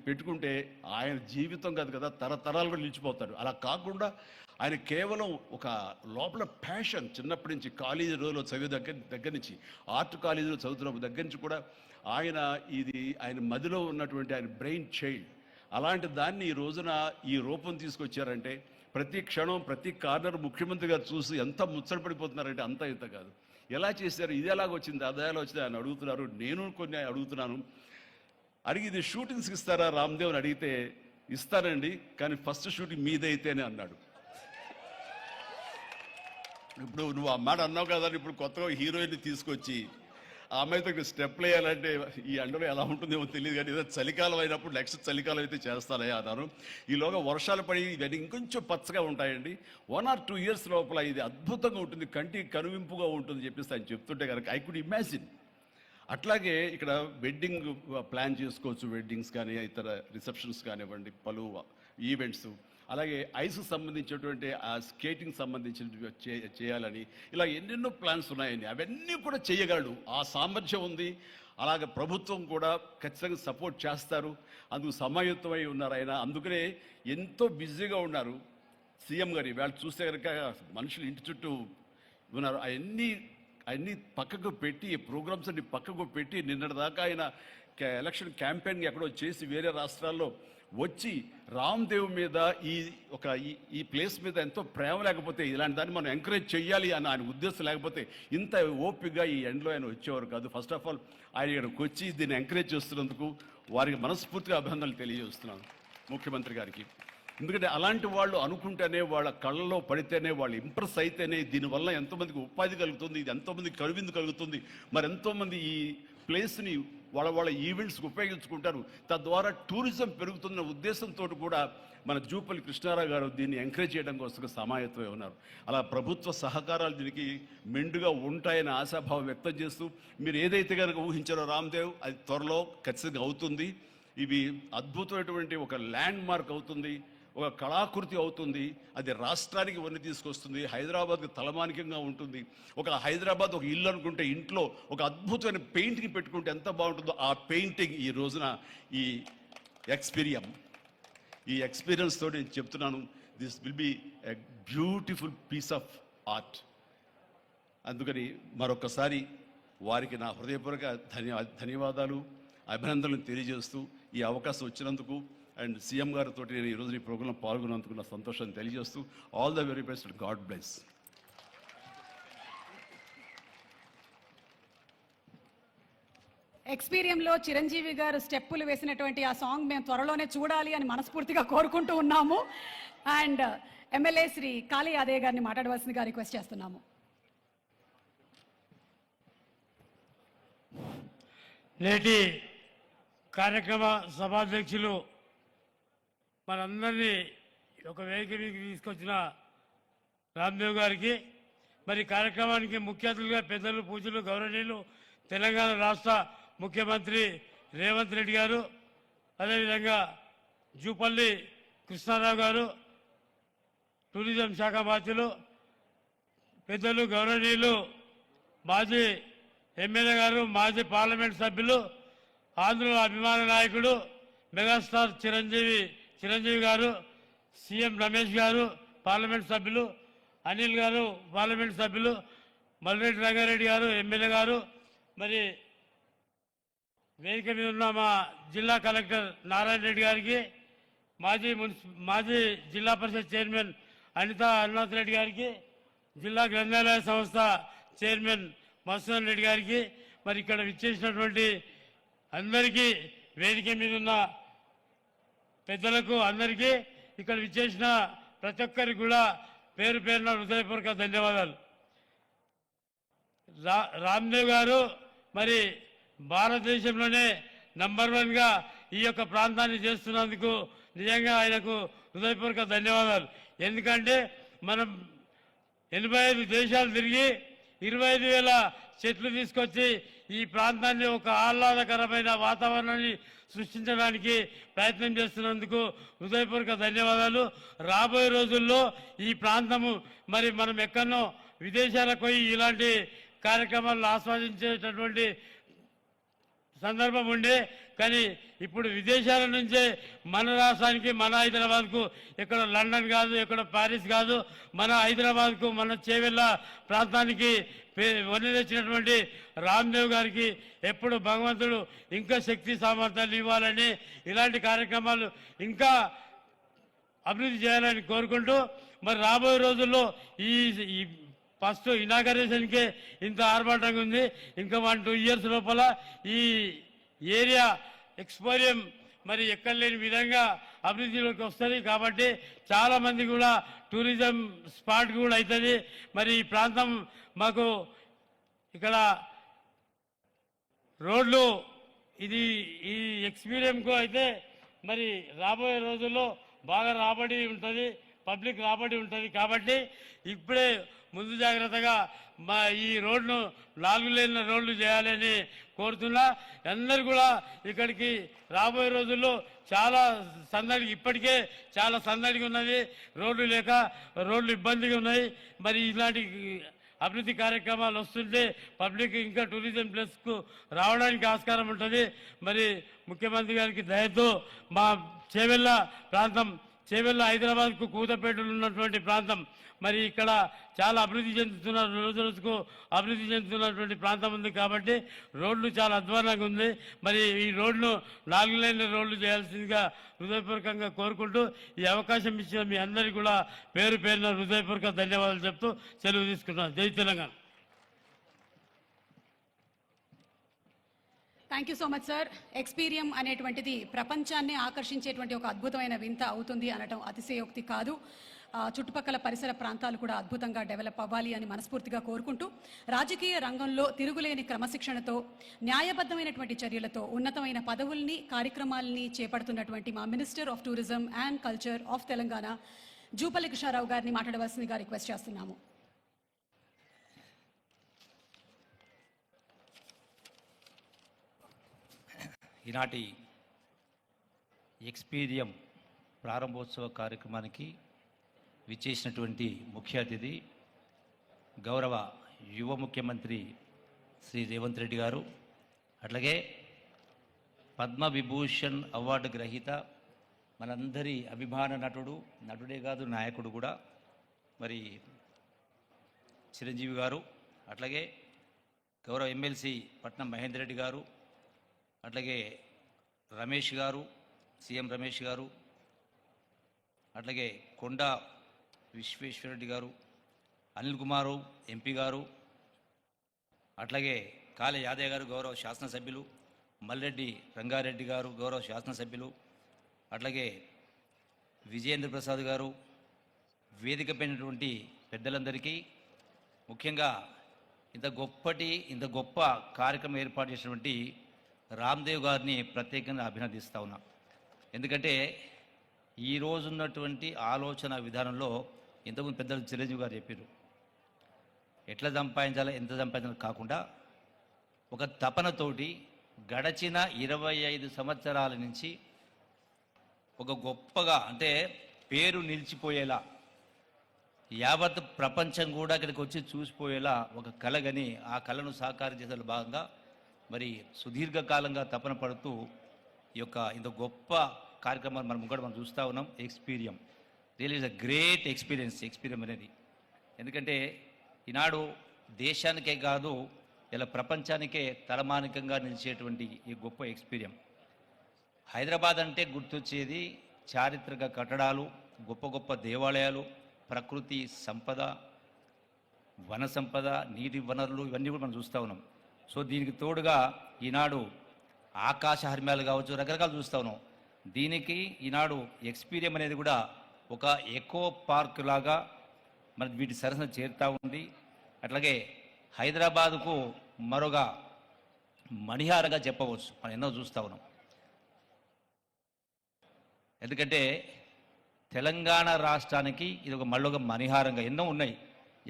పెట్టుకుంటే ఆయన జీవితం కాదు కదా, తరతరాలు కూడా నిలిచిపోతాడు. అలా కాకుండా ఆయన కేవలం ఒక లోపల ప్యాషన్, చిన్నప్పటి నుంచి కాలేజీ రోజులో చదివే దగ్గర నుంచి, ఆర్ట్ కాలేజీలో చదువుతున్న దగ్గర నుంచి కూడా ఆయన మదిలో ఉన్నటువంటి ఆయన బ్రెయిన్ చైల్డ్. అలాంటి దాన్ని ఈ రోజున ఈ రూపం తీసుకొచ్చారంటే ప్రతి క్షణం, ప్రతి కార్నర్ ముఖ్యమంత్రి గారు చూసి ఎంత ముచ్చటపడిపోతున్నారంటే అంత ఇంత కాదు. ఎలా చేశారు, ఇది ఎలాగొచ్చింది, అది ఎలా వచ్చింది అని అడుగుతున్నారు. నేను కొన్ని అడుగుతున్నాను. అడిగి ఇది షూటింగ్స్కి ఇస్తారా రామ్దేవ్ అని అడిగితే, ఇస్తానండి, కానీ ఫస్ట్ షూటింగ్ మీదైతేనే అన్నాడు. ఇప్పుడు నువ్వు ఆ మాట అన్నావు కదా, ఇప్పుడు కొత్తగా హీరోయిన్ని తీసుకొచ్చి ఆ అమ్మాయితో స్టెప్లు వేయాలంటే ఈ ఎండలో ఎలా ఉంటుందేమో తెలియదు, కానీ ఏదో చలికాలం అయినప్పుడు నెక్స్ట్ చలికాలం అయితే చేస్తానయ్యా అన్నాను. ఈలోగా వర్షాలు పడి ఇవన్నీ ఇంకొంచెం పచ్చగా ఉంటాయండి, 1 or 2 years లోపల ఇది అద్భుతంగా ఉంటుంది, కంటికి కనువింపుగా ఉంటుంది చెప్పేసి ఆయన చెప్తుంటే కనుక ఐ కుడ్ ఇమాజిన్. అట్లాగే ఇక్కడ వెడ్డింగ్ ప్లాన్ చేసుకోవచ్చు, వెడ్డింగ్స్ కానీ ఇతర రిసెప్షన్స్ కానివ్వండి, పలు ఈవెంట్స్, అలాగే ఐస్కి సంబంధించినటువంటి ఆ స్కేటింగ్ సంబంధించిన చేయాలని ఇలా ఎన్నెన్నో ప్లాన్స్ ఉన్నాయని అవన్నీ కూడా చేయగలడు, ఆ సామర్థ్యం ఉంది. అలాగే ప్రభుత్వం కూడా ఖచ్చితంగా సపోర్ట్ చేస్తారు, అందుకు సమాయుత్తమై ఉన్నారు ఆయన. అందుకనే ఎంతో బిజీగా ఉన్నారు సీఎం గారు. ఇవాళ చూస్తే కనుక మనుషులు ఇంటి చుట్టూ ఉన్నారు. అవన్నీ పక్కకు పెట్టి, ప్రోగ్రామ్స్ అన్ని పక్కకు పెట్టి నిన్నటిదాకా ఆయన ఎలక్షన్ క్యాంపెయిన్ ఎక్కడో చేసి వేరే రాష్ట్రాల్లో వచ్చి రామ్దేవ్ మీద ఈ ప్లేస్ మీద ఎంతో ప్రేమ లేకపోతే, ఇలాంటి దాన్ని మనం ఎంకరేజ్ చేయాలి అని ఆయన ఉద్దేశం లేకపోతే ఇంత ఓపికగా ఈ ఎండ్లో ఆయన వచ్చేవారు కాదు. ఫస్ట్ ఆఫ్ ఆల్ ఆయన ఇక్కడికి వచ్చి దీన్ని ఎంకరేజ్ చేస్తున్నందుకు వారికి మనస్ఫూర్తిగా అభినందనలు తెలియజేస్తున్నాను ముఖ్యమంత్రి గారికి. ఎందుకంటే అలాంటి వాళ్ళు అనుకుంటేనే, వాళ్ళ కళ్ళలో పడితేనే, వాళ్ళు ఇంప్రెస్ అయితేనే దీనివల్ల ఎంతోమందికి ఉపాధి కలుగుతుంది, ఇది ఎంతోమందికి కనువిందు కలుగుతుంది. మరి ఎంతోమంది ఈ ప్లేస్ని వాళ్ళ ఈవెంట్స్కి ఉపయోగించుకుంటారు, తద్వారా టూరిజం పెరుగుతున్న ఉద్దేశంతో కూడా మన జూపల్లి కృష్ణారావు గారు దీన్ని ఎంకరేజ్ చేయడం కోసం సమాయత్తమై ఉన్నారు. అలా ప్రభుత్వ సహకారాలు దీనికి మెండుగా ఉంటాయని ఆశాభావం వ్యక్తం చేస్తూ, మీరు ఏదైతే కనుక ఊహించారో రామ్దేవ్, అది త్వరలో ఖచ్చితంగా అవుతుంది. ఇవి అద్భుతమైనటువంటి ఒక ల్యాండ్ మార్క్ అవుతుంది, ఒక కళాకృతి అవుతుంది. అది రాష్ట్రానికి వన్నీ తీసుకొస్తుంది, హైదరాబాద్కి తలమానికంగా ఉంటుంది. ఒక హైదరాబాద్ ఒక ఇల్లు అనుకుంటే ఇంట్లో ఒక అద్భుతమైన పెయింటింగ్ పెట్టుకుంటే ఎంత బాగుంటుందో, ఆ పెయింటింగ్ ఈ రోజున ఈ ఎక్స్పీరియన్స్ తోటి నేను చెప్తున్నాను, this will be a beautiful piece of art. అందుకని మరొకసారి వారికి నా హృదయపూర్వక ధన్యవాదాలు, అభినందనలు తెలియజేస్తూ ఈ అవకాశం వచ్చినందుకు అండ్ సీఎం గారితో నేను ఈరోజు ఈ ప్రోగ్రాంలో పాల్గొన్నందుకు నా సంతోషాన్ని తెలియజేస్తూ all the very best, god bless. ఎక్స్పీరియంలో చిరంజీవి గారు స్టెప్పులు వేసినటువంటి ఆ సాంగ్ మేము త్వరలోనే చూడాలి అని మనస్ఫూర్తిగా కోరుకుంటూ ఉన్నాము. అండ్ ఎమ్మెల్యే శ్రీ కాళీ యాదయ్య గారిని మాట్లాడవలసిందిగా రిక్వెస్ట్ చేస్తున్నాము. నేటి కార్యక్రమ సభాధ్యక్షులు మనందరినీ ఒక వేదిక మీదకి తీసుకొచ్చిన రామ్దేవ్ గారికి, మరి కార్యక్రమానికి ముఖ్య అతిథులుగా పెద్దలు, పూజలు, గౌరవనీయులు తెలంగాణ రాష్ట్ర ముఖ్యమంత్రి రేవంత్ రెడ్డి గారు, అదేవిధంగా జూపల్లి కృష్ణారావు గారు, టూరిజం శాఖ మంత్రులు, పెద్దలు, గౌరవనీయులు మాజీ ఎమ్మెల్యే గారు, మాజీ పార్లమెంట్ సభ్యులు, ఆంధ్రుల అభిమాన నాయకుడు మెగాస్టార్ చిరంజీవి గారు, సీఎం రమేష్ గారు పార్లమెంట్ సభ్యులు, అనిల్ గారు పార్లమెంట్ సభ్యులు, మల్రెడ్డి రంగారెడ్డి గారు ఎమ్మెల్యే గారు, మరి వేదిక మీద ఉన్న మా జిల్లా కలెక్టర్ నారాయణ రెడ్డి గారికి, మాజీ జిల్లా పరిషత్ చైర్మన్ అనినాథ్ రెడ్డి గారికి, జిల్లా గ్రంథాలయ సంస్థ చైర్మన్ మసూదన్ రెడ్డి గారికి, మరి ఇక్కడ విచ్చేసినటువంటి అందరికీ, వేదిక మీద ఉన్న పెద్దలకు అందరికీ, ఇక్కడ విచ్చేసిన ప్రతి ఒక్కరికి కూడా పేరు పేరున హృదయపూర్వక ధన్యవాదాలు. రామ్దేవ్ గారు మరి భారతదేశంలోనే నంబర్ 1గా ఈ యొక్క ప్రాంతాన్ని చేస్తున్నందుకు నిజంగా ఆయనకు హృదయపూర్వక ధన్యవాదాలు. ఎందుకంటే మనం 85 దేశాలు తిరిగి 25,000 చెట్లు తీసుకొచ్చి ఈ ప్రాంతాన్ని ఒక ఆహ్లాదకరమైన వాతావరణాన్ని సృష్టించడానికి ప్రయత్నం చేస్తున్నందుకు హృదయపూర్వక ధన్యవాదాలు. రాబోయే రోజుల్లో ఈ ప్రాంతము మరి మనం ఎక్కడో విదేశాలకు పోయి ఇలాంటి కార్యక్రమాలను ఆస్వాదించేటటువంటి సందర్భం ఉండే, కానీ ఇప్పుడు విదేశాల నుంచే మన రాష్ట్రానికి, మన హైదరాబాద్కు, ఎక్కడ లండన్ కాదు, ఎక్కడ ప్యారిస్ కాదు, మన హైదరాబాద్కు, మన చేవెళ్ళ ప్రాంతానికి వన్నె తెచ్చినటువంటి రామ్దేవ్ గారికి ఎప్పుడు భగవంతుడు ఇంకా శక్తి సామర్థ్యాలు ఇవ్వాలని, ఇలాంటి కార్యక్రమాలు ఇంకా అభివృద్ధి చేయాలని కోరుకుంటూ, మరి రాబోయే రోజుల్లో ఈ ఫస్ట్ ఇనాగరేషన్కే ఇంత ఆర్భాటంగా ఉంది. ఇంకా 1-2 ఇయర్స్ లోపల ఈ ఏరియా ఎక్స్పోరియం మరి ఎక్కడ లేని విధంగా అభివృద్ధిలోకి వస్తుంది. కాబట్టి చాలామంది కూడా టూరిజం స్పాట్ కూడా అవుతుంది. మరి ఈ ప్రాంతం మాకు ఇక్కడ రోడ్లు ఇది ఈ ఎక్స్పీరియంకు అయితే మరి రాబోయే రోజుల్లో బాగా రాబడి ఉంటుంది. పబ్లిక్ రాబడి ఉంటుంది. కాబట్టి ఇప్పుడే ముందు జాగ్రత్తగా మా ఈ రోడ్ను 4 లేన్ల రోడ్లు చేయాలని కోరుతున్నా. అందరు కూడా ఇక్కడికి రాబోయే రోజుల్లో చాలా సందడి, ఇప్పటికే చాలా సందడిగా ఉన్నది. రోడ్లు లేక రోడ్లు ఇబ్బందిగా ఉన్నాయి. మరి ఇలాంటి అభివృద్ధి కార్యక్రమాలు వస్తుంటే పబ్లిక్ ఇంకా టూరిజం ప్లేస్కు రావడానికి ఆస్కారం ఉంటుంది. మరి ముఖ్యమంత్రి గారికి దయతో మా చేవెళ్ళ ప్రాంతం, చేవెళ్ళ హైదరాబాద్కు కూతపేటలో ఉన్నటువంటి ప్రాంతం, మరి ఇక్కడ చాలా అభివృద్ధి చెందుతున్న, రోజు రోజుకు అభివృద్ధి చెందుతున్నటువంటి ప్రాంతం ఉంది. కాబట్టి రోడ్లు చాలా అధ్వానంగా ఉంది. మరి ఈ రోడ్ను 4 లేన్ల రోడ్లు చేయాల్సిందిగా హృదయపూర్వకంగా కోరుకుంటూ ఈ అవకాశం ఇచ్చిన మీ అందరికీ కూడా పేరు పేరున హృదయపూర్వక ధన్యవాదాలు చెప్తూ సెలవు తీసుకుంటున్నాను. జై Telangana. Thank you so much sir. Experium అనేటువంటిది ప్రపంచాన్ని ఆకర్షించేటువంటి ఒక అద్భుతమైన వింత అవుతుంది అనటం అతిశయోక్తి కాదు. చుట్టుపక్కల పరిసర ప్రాంతాలు కూడా అద్భుతంగా డెవలప్ అవ్వాలి అని మనస్ఫూర్తిగా కోరుకుంటూ, రాజకీయ రంగంలో తిరుగులేని క్రమశిక్షణతో, న్యాయబద్ధమైనటువంటి చర్యలతో ఉన్నతమైన పదవుల్ని, కార్యక్రమాలని చేపడుతున్నటువంటి మా minister of tourism and culture of Telangana Jupally Krishnarao గారిని మాట్లాడవలసిందిగా రిక్వెస్ట్ చేస్తున్నాము. ఈనాటి ఎక్స్పీరియం ప్రారంభోత్సవ కార్యక్రమానికి విచ్చేసినటువంటి ముఖ్య అతిథి గౌరవ యువ ముఖ్యమంత్రి శ్రీ రేవంత్ రెడ్డి గారు, అట్లాగే పద్మవిభూషణ్ అవార్డు గ్రహీత, మనందరి అభిమాన నటుడే కాదు నాయకుడు కూడా, మరి చిరంజీవి గారు, అట్లాగే గౌరవ ఎమ్మెల్సీ పట్నం మహేందర్ రెడ్డి గారు, అట్లాగే రమేష్ గారు, సీఎం రమేష్ గారు, అట్లాగే కొండా విశ్వేశ్వరరెడ్డి గారు, అనిల్ కుమారు ఎంపీ గారు, అట్లాగే కాళే యాదయ్య గారు గౌరవ శాసనసభ్యులు, మల్రెడ్డి రంగారెడ్డి గారు గౌరవ శాసనసభ్యులు, అట్లాగే విజయేంద్ర ప్రసాద్ గారు, వేదిక పైనటువంటి పెద్దలందరికీ, ముఖ్యంగా ఇంత గొప్ప కార్యక్రమం ఏర్పాటు చేసినటువంటి రామ్దేవ్ గారిని ప్రత్యేకంగా అభినందిస్తా ఉన్నా. ఎందుకంటే ఈ రోజున్నటువంటి ఆలోచన విధానంలో ఇంతకుముందు పెద్దలు చిరంజీవి గారు చెప్పారు, ఎట్లా సంపాదించాలో ఎంత సంపాదించాలో కాకుండా ఒక తపనతోటి గడచిన 25 సంవత్సరాల నుంచి ఒక గొప్పగా, అంటే పేరు నిలిచిపోయేలా, యావత్ ప్రపంచం కూడా ఇక్కడికి వచ్చి చూసిపోయేలా ఒక కళగని ఆ కళను సాకారం చేసే భాగంగా మరి సుదీర్ఘకాలంగా తపన పడుతూ ఈ యొక్క ఇంత గొప్ప కార్యక్రమాన్ని మనం చూస్తూ ఉన్నాం. Experium real is a great Experium అనేది. ఎందుకంటే ఈనాడు దేశానికే కాదు, ఇలా ప్రపంచానికే తలమానికంగా నిలిచేటువంటి ఈ గొప్ప ఎక్స్పీరియం. హైదరాబాద్ అంటే గుర్తొచ్చేది చారిత్రక కట్టడాలు, గొప్ప దేవాలయాలు, ప్రకృతి సంపద, వన సంపద, నీటి వనరులు, ఇవన్నీ కూడా మనం చూస్తూ ఉన్నాం. సో దీనికి తోడుగా ఈనాడు ఆకాశ హర్మ్యాలు కావచ్చు, రకరకాలు చూస్తూ ఉన్నాం. దీనికి ఈనాడు ఎక్స్పీరియం అనేది కూడా ఒక ఎకో పార్క్ లాగా మరి వీటి సరసన చేరుతూ ఉంది. అట్లాగే హైదరాబాదుకు మరొక మణిహారగా చెప్పవచ్చు, మనం ఎన్నో చూస్తూ ఉన్నాం. ఎందుకంటే తెలంగాణ రాష్ట్రానికి ఇది మళ్ళొక మణిహారంగా ఎన్నో ఉన్నాయి.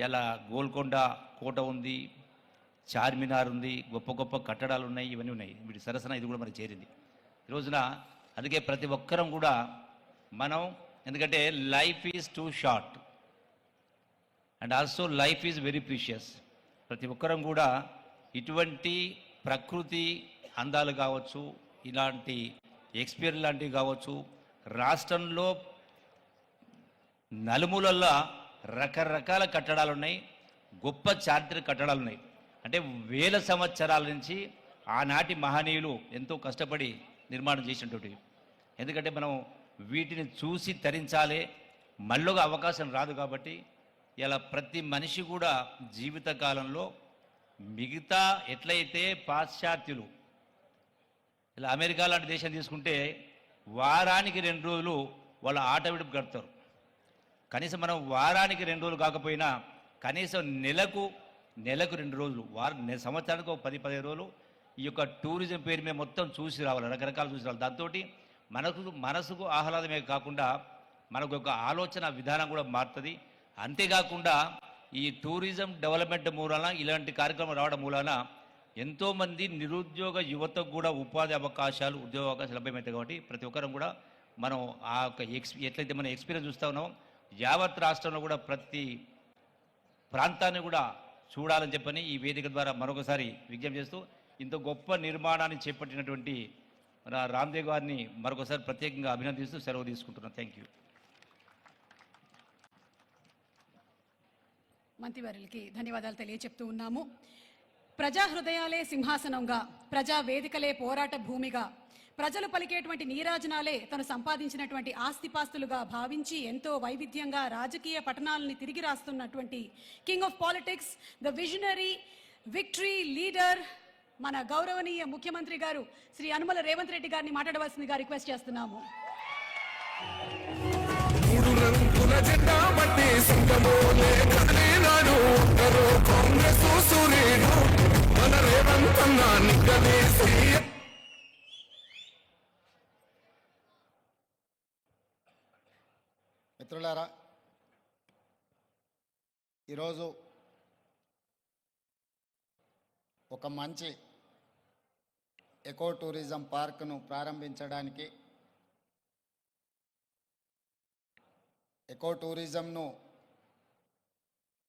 ఇలా గోల్కొండ కోట ఉంది, చార్మినార్ ఉంది, గొప్ప కట్టడాలు ఉన్నాయి, ఇవన్నీ ఉన్నాయి. వీటి సరసన ఇది కూడా మరి చేరింది ఈ రోజున. అందుకే ప్రతి ఒక్కరం కూడా మనం, ఎందుకంటే life is two short and also life is very precious. ప్రతి ఒక్కరం కూడా ఇటువంటి ప్రకృతి అందాలు కావచ్చు, ఇలాంటి ఎక్స్పీరియన్స్ లాంటివి కావచ్చు, రాష్ట్రంలో నలుమూలల్లో రకరకాల కట్టడాలు ఉన్నాయి, గొప్ప చారిత్రక కట్టడాలు ఉన్నాయి. అంటే వేల సంవత్సరాల నుంచి ఆనాటి మహనీయులు ఎంతో కష్టపడి నిర్మాణం చేసినటువంటి. ఎందుకంటే మనం వీటిని చూసి తరించాలి, మళ్ళొక అవకాశం రాదు. కాబట్టి ఇలా ప్రతి మనిషి కూడా జీవితకాలంలో మిగతా ఎట్లయితే పాశ్చాత్యులు, ఇలా అమెరికా లాంటి దేశం తీసుకుంటే వారానికి 2 రోజులు వాళ్ళ ఆట విడుపు గడుపుతారు. కనీసం మనం వారానికి 2 రోజులు కాకపోయినా కనీసం నెలకు 2 రోజులు, సంవత్సరానికి ఒక 10-15 రోజులు ఈ యొక్క టూరిజం పేరు మీద మొత్తం చూసి రావాలి, రకరకాలు చూసి రావాలి. దాంతో మనసుకు ఆహ్లాదమే కాకుండా మనకు ఒక ఆలోచన విధానం కూడా మారుతుంది. అంతేకాకుండా ఈ టూరిజం డెవలప్మెంట్ మూలాన ఇలాంటి కార్యక్రమం రావడం మూలాన ఎంతోమంది నిరుద్యోగ యువతకు కూడా ఉపాధి అవకాశాలు, ఉద్యోగ అవకాశాలు లభ్యమవుతాయి. కాబట్టి ప్రతి ఒక్కరం కూడా మనం ఆ యొక్క ఎట్లయితే మనం ఎక్స్పీరియన్స్ చూస్తూ ఉన్నామో యావత్ రాష్ట్రంలో కూడా ప్రతి ప్రాంతాన్ని కూడా చూడాలని చెప్పని ఈ వేదిక ద్వారా మరొకసారి విజ్ఞప్తి చేస్తూ ఇంత గొప్ప నిర్మాణాన్ని చేపట్టినటువంటి మన రామ్దేవ్ గారిని మరొకసారి ప్రత్యేకంగా అభినందిస్తూ సెలవు తీసుకుంటున్నాను. Thank you. మంత్రివర్యులకి ధన్యవాదాలు తెలియచెప్తూ ఉన్నాము. ప్రజా హృదయాలే సింహాసనంగా, ప్రజా వేదికలే పోరాట భూమిగా, ప్రజలు పలికేటువంటి నీరాజనాలే తను సంపాదించినటువంటి ఆస్తిపాస్తులుగా భావించి ఎంతో వైవిధ్యంగా రాజకీయ పఠనాలని తిరిగి రాస్తున్నటువంటి king of politics, the visionary, victory leader, మన గౌరవనీయ ముఖ్యమంత్రి గారు శ్రీ యనమల రేవంత్ రెడ్డి గారిని మాట్లాడవలసిందిగా రిక్వెస్ట్ చేస్తున్నాము. మిత్రులారా, ఈరోజు ఒక మంచి ఎకో టూరిజం పార్క్ను ప్రారంభించడానికి, ఎకో టూరిజంను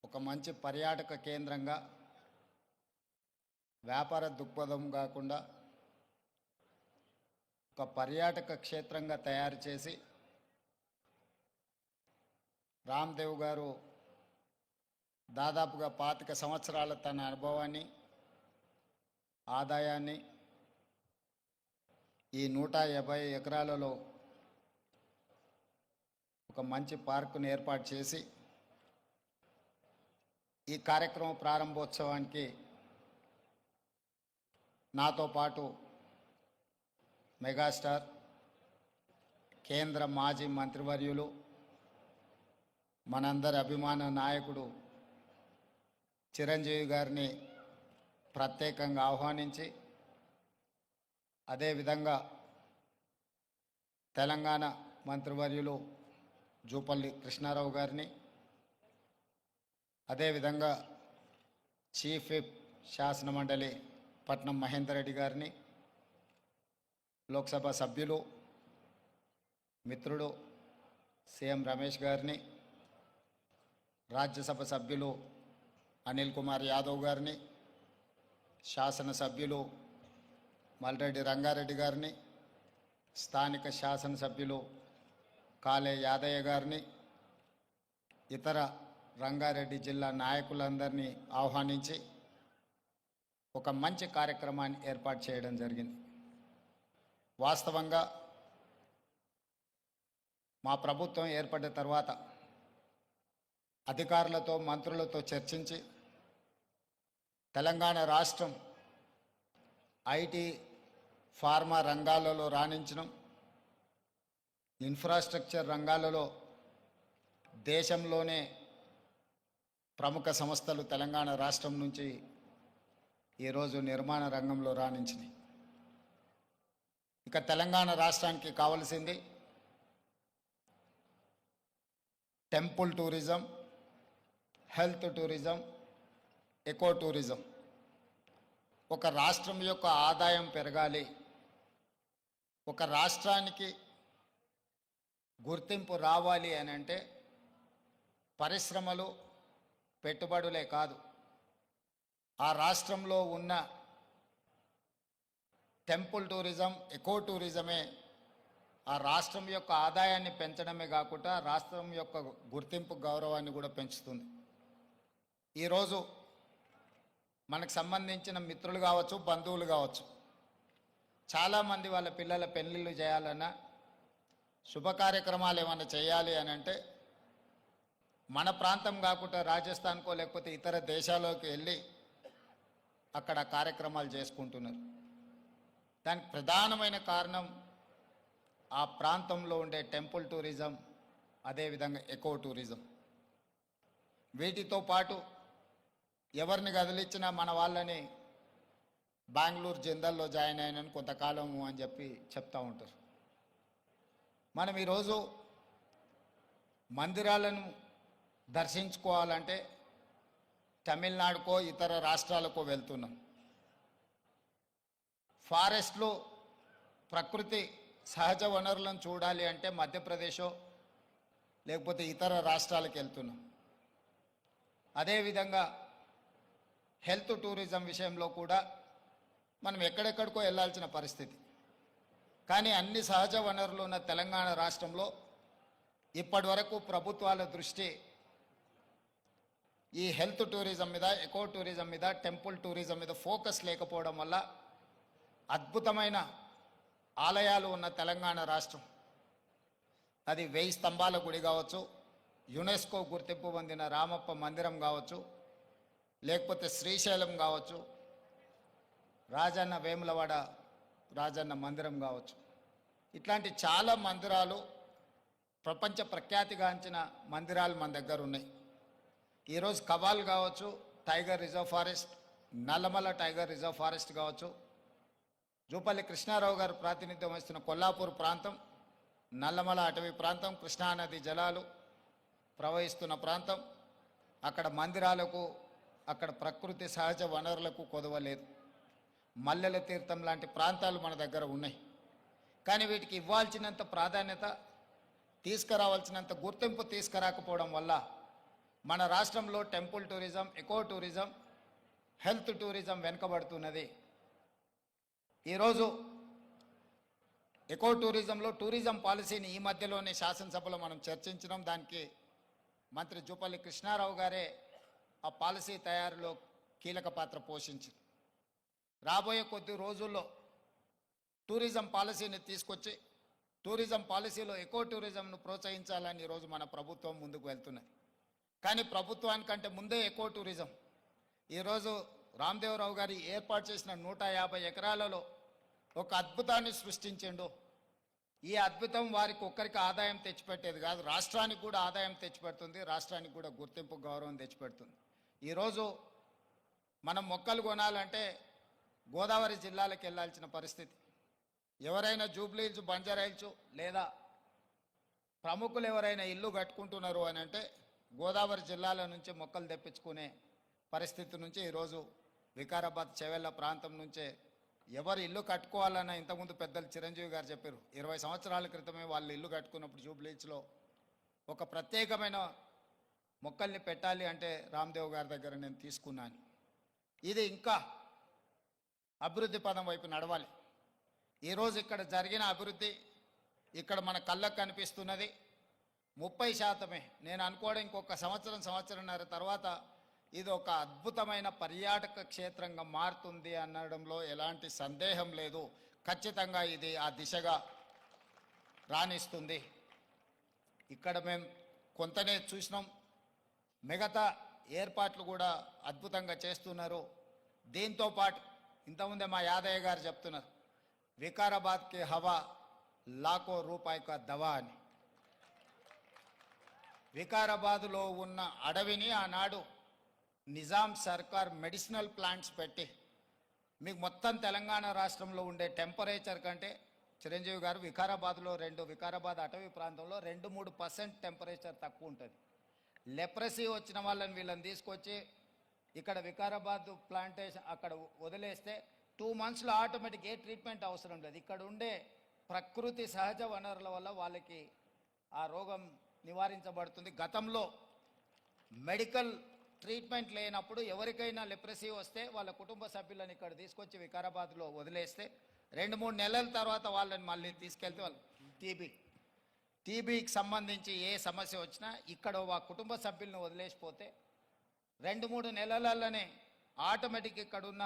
ఒక మంచి పర్యాటక కేంద్రంగా, వ్యాపార దృక్పథం కాకుండా ఒక పర్యాటక క్షేత్రంగా తయారు చేసి రామ్దేవ్ గారు దాదాపుగా 25 సంవత్సరాల తన అనుభవాన్ని, ఆదాయాన్ని ఈ 150 ఎకరాలలో ఒక మంచి పార్కును ఏర్పాటు చేసి ఈ కార్యక్రమం ప్రారంభోత్సవానికి నాతో పాటు మెగాస్టార్, కేంద్ర మాజీ మంత్రివర్యులు, మనందరి అభిమాన నాయకుడు చిరంజీవి గారిని ప్రత్యేకంగా ఆహ్వానించి, అదేవిధంగా తెలంగాణ మంత్రివర్యులు జూపల్లి కృష్ణారావు గారిని, అదేవిధంగా చీఫ్ విప్ శాసనమండలి పట్నం మహేందర్ రెడ్డి గారిని, లోక్సభ సభ్యులు మిత్రుడు సీఎం రమేష్ గారిని, రాజ్యసభ సభ్యులు అనిల్ కుమార్ యాదవ్ గారిని, శాసనసభ్యులు మల్రెడ్డి రంగారెడ్డి గారిని, స్థానిక శాసనసభ్యులు కాలే యాదయ్య గారిని, ఇతర రంగారెడ్డి జిల్లా నాయకులందరినీ ఆహ్వానించి ఒక మంచి కార్యక్రమాన్ని ఏర్పాటు చేయడం జరిగింది. వాస్తవంగా మా ప్రభుత్వం ఏర్పడ్డ తర్వాత అధికారులతో, మంత్రులతో చర్చించి తెలంగాణ రాష్ట్రం ఐటీ, ఫార్మా రంగాలలో రాణించడం, ఇన్ఫ్రాస్ట్రక్చర్ రంగాలలో దేశంలోనే ప్రముఖ సంస్థలు తెలంగాణ రాష్ట్రం నుంచి ఈరోజు నిర్మాణ రంగంలో రాణించినాయి. ఇక తెలంగాణ రాష్ట్రానికి కావలసింది temple tourism, health tourism, eco tourism. ఒక రాష్ట్రం యొక్క ఆదాయం పెరగాలి, ఒక రాష్ట్రానికి గుర్తింపు రావాలి అని అంటే పరిశ్రమలు, పెట్టుబడులే కాదు, ఆ రాష్ట్రంలో ఉన్న టెంపుల్ టూరిజం, ఎకో టూరిజమే ఆ రాష్ట్రం యొక్క ఆదాయాన్ని పెంచడమే కాకుండా రాష్ట్రం యొక్క గుర్తింపు, గౌరవాన్ని కూడా పెంచుతుంది. ఈరోజు మనకు సంబంధించిన మిత్రులు కావచ్చు, బంధువులు కావచ్చు, చాలామంది వాళ్ళ పిల్లల పెళ్ళిళ్ళు చేయాలన్నా, శుభ కార్యక్రమాలు ఏమైనా చేయాలి అని అంటే మన ప్రాంతం కాకుండా రాజస్థాన్కో లేకపోతే ఇతర దేశాల్లోకి వెళ్ళి అక్కడ కార్యక్రమాలు చేసుకుంటున్నారు. దానికి ప్రధానమైన కారణం ఆ ప్రాంతంలో ఉండే టెంపుల్ టూరిజం, అదేవిధంగా ఎకో టూరిజం. వీటితో పాటు ఎవరిని కదిలిచ్చినా మన వాళ్ళని బెంగళూరు జిందల్లో జాయిన్ అయినని కొంతకాలము అని చెప్పి చెప్తూ ఉంటారు. మనం ఈరోజు మందిరాలను దర్శించుకోవాలంటే తమిళనాడుకో ఇతర రాష్ట్రాలకో వెళ్తున్నాం. ఫారెస్ట్లో ప్రకృతి సహజ వనరులను చూడాలి అంటే మధ్యప్రదేశో లేకపోతే ఇతర రాష్ట్రాలకు వెళ్తున్నాం. అదేవిధంగా హెల్త్ టూరిజం విషయంలో కూడా మనం ఎక్కడెక్కడికో వెళ్ళాల్సిన పరిస్థితి. కానీ అన్ని సహజ వనరులు ఉన్న తెలంగాణ రాష్ట్రంలో ఇప్పటి వరకు ప్రభుత్వాల దృష్టి ఈ హెల్త్ టూరిజం మీద, ఎకో టూరిజం మీద, టెంపుల్ టూరిజం మీద ఫోకస్ లేకపోవడం వల్ల అద్భుతమైన ఆలయాలు ఉన్న తెలంగాణ రాష్ట్రం, అది 1000 స్తంభాల గుడి కావచ్చు, యునెస్కో గుర్తింపు పొందిన రామప్ప మందిరం కావచ్చు, లేకపోతే శ్రీశైలం కావచ్చు, రాజన్న వేములవాడ రాజన్న మందిరం కావచ్చు, ఇట్లాంటి చాలా మందిరాలు ప్రపంచ ప్రఖ్యాతిగాంచిన మందిరాలు మన దగ్గర ఉన్నాయి. ఈరోజు కవాల్ కావచ్చు, tiger reserve forest, Nallamala tiger reserve forest కావచ్చు, జూపల్లి కృష్ణారావు గారు ప్రాతినిధ్యం వహిస్తున్న కొల్లాపూర్ ప్రాంతం, నల్లమల అటవీ ప్రాంతం, కృష్ణానది జలాలు ప్రవహిస్తున్న ప్రాంతం, అక్కడ మందిరాలకు, అక్కడ ప్రకృతి సహజ వనరులకు కొదవలేదు. మల్లెల తీర్థం లాంటి ప్రాంతాలు మన దగ్గర ఉన్నాయి. కానీ వీటికి ఇవ్వాల్సినంత ప్రాధాన్యత, తీసుకురావాల్సినంత గుర్తింపు తీసుకురాకపోవడం వల్ల మన రాష్ట్రంలో temple tourism, eco tourism, health tourism వెనుకబడుతున్నది. ఈరోజు ఎకో టూరిజంలో టూరిజం పాలసీని ఈ మధ్యలోనే శాసనసభలో మనం చర్చించినాం. దానికి మంత్రి జూపల్లి కృష్ణారావు గారే ఆ పాలసీ తయారీలో కీలక పాత్ర పోషించారు. రాబోయే కొద్ది రోజుల్లో టూరిజం పాలసీని తీసుకొచ్చి టూరిజం పాలసీలో ఎకో టూరిజంను ప్రోత్సహించాలని ఈరోజు మన ప్రభుత్వం ముందుకు వెళ్తున్నది. కానీ ప్రభుత్వానికంటే ముందే ఎకో టూరిజం ఈరోజు రామ్దేవరావు గారి ఏర్పాటు చేసిన 150 ఎకరాలలో ఒక అద్భుతాన్ని సృష్టించిండు. ఈ అద్భుతం వారికి ఒక్కరికి ఆదాయం తెచ్చిపెట్టేది కాదు, రాష్ట్రానికి కూడా ఆదాయం తెచ్చిపెడుతుంది, రాష్ట్రానికి కూడా గుర్తింపు, గౌరవం తెచ్చిపెడుతుంది. ఈరోజు మనం మొక్కలు కొనాలంటే గోదావరి జిల్లాలకు వెళ్ళాల్సిన పరిస్థితి. ఎవరైనా జూబ్లీహిల్స్, బంజారాహిల్స్ లేదా ప్రముఖులు ఎవరైనా ఇల్లు కట్టుకుంటున్నారు అని అంటే గోదావరి జిల్లాల నుంచి మొక్కలు తెప్పించుకునే పరిస్థితి నుంచి ఈరోజు వికారాబాద్, చెవెళ్ళ ప్రాంతం నుంచే ఎవరు ఇల్లు కట్టుకోవాలన్న, ఇంతకుముందు పెద్దలు చిరంజీవి గారు చెప్పారు, 20 సంవత్సరాల క్రితమే వాళ్ళు ఇల్లు కట్టుకున్నప్పుడు జూబ్లీహిల్స్లో ఒక ప్రత్యేకమైన మొక్కల్ని పెట్టాలి అంటే రామ్దేవ్ గారి దగ్గర నేను తీసుకున్నాను. ఇది ఇంకా అభివృద్ధి పదం వైపు నడవాలి. ఈరోజు ఇక్కడ జరిగిన అభివృద్ధి ఇక్కడ మన కళ్ళకు కనిపిస్తున్నది 30%. నేను అనుకోవడం ఇంకొక సంవత్సరంన్నర తర్వాత ఇది ఒక అద్భుతమైన పర్యాటక క్షేత్రంగా మారుతుంది అనడంలో ఎలాంటి సందేహం లేదు. ఖచ్చితంగా ఇది ఆ దిశగా రాణిస్తుంది. ఇక్కడ మేము కొంతనే చూసినాం, మిగతా ఏర్పాట్లు కూడా అద్భుతంగా చేస్తున్నారు. దీంతో పాటు ఇంతకుముందే మా యాదయ్య గారు చెప్తున్నారు, వికారాబాద్కి హవా లాఖో రూపాయి కా దవా అని. వికారాబాద్లో ఉన్న అడవిని ఆనాడు నిజాం సర్కార్ మెడిసినల్ ప్లాంట్స్ పెట్టి మీకు మొత్తం తెలంగాణ రాష్ట్రంలో ఉండే టెంపరేచర్ కంటే చిరంజీవి గారు వికారాబాద్లో వికారాబాద్ అటవీ ప్రాంతంలో 2-3% టెంపరేచర్ తక్కువ ఉంటుంది. లెప్రసీ వచ్చిన వీళ్ళని తీసుకొచ్చి ఇక్కడ వికారాబాద్ ప్లాంటేషన్ అక్కడ వదిలేస్తే 2 monthsలో ఆటోమేటిక్ ఏ ట్రీట్మెంట్ అవసరం లేదు. ఇక్కడ ఉండే ప్రకృతి సహజ వనరుల వల్ల వాళ్ళకి ఆ రోగం నివారించబడుతుంది. గతంలో మెడికల్ ట్రీట్మెంట్ లేనప్పుడు ఎవరికైనా లెప్రసీ వస్తే వాళ్ళ కుటుంబ సభ్యులను ఇక్కడ తీసుకొచ్చి వికారాబాద్లో వదిలేస్తే 2-3 నెలల తర్వాత వాళ్ళని మళ్ళీ తీసుకెళ్తే వాళ్ళు టీబీకి సంబంధించి ఏ సమస్య వచ్చినా ఇక్కడ ఆ కుటుంబ సభ్యులను వదిలేసిపోతే 2-3 నెలలలోనే ఆటోమేటిక్ ఇక్కడున్న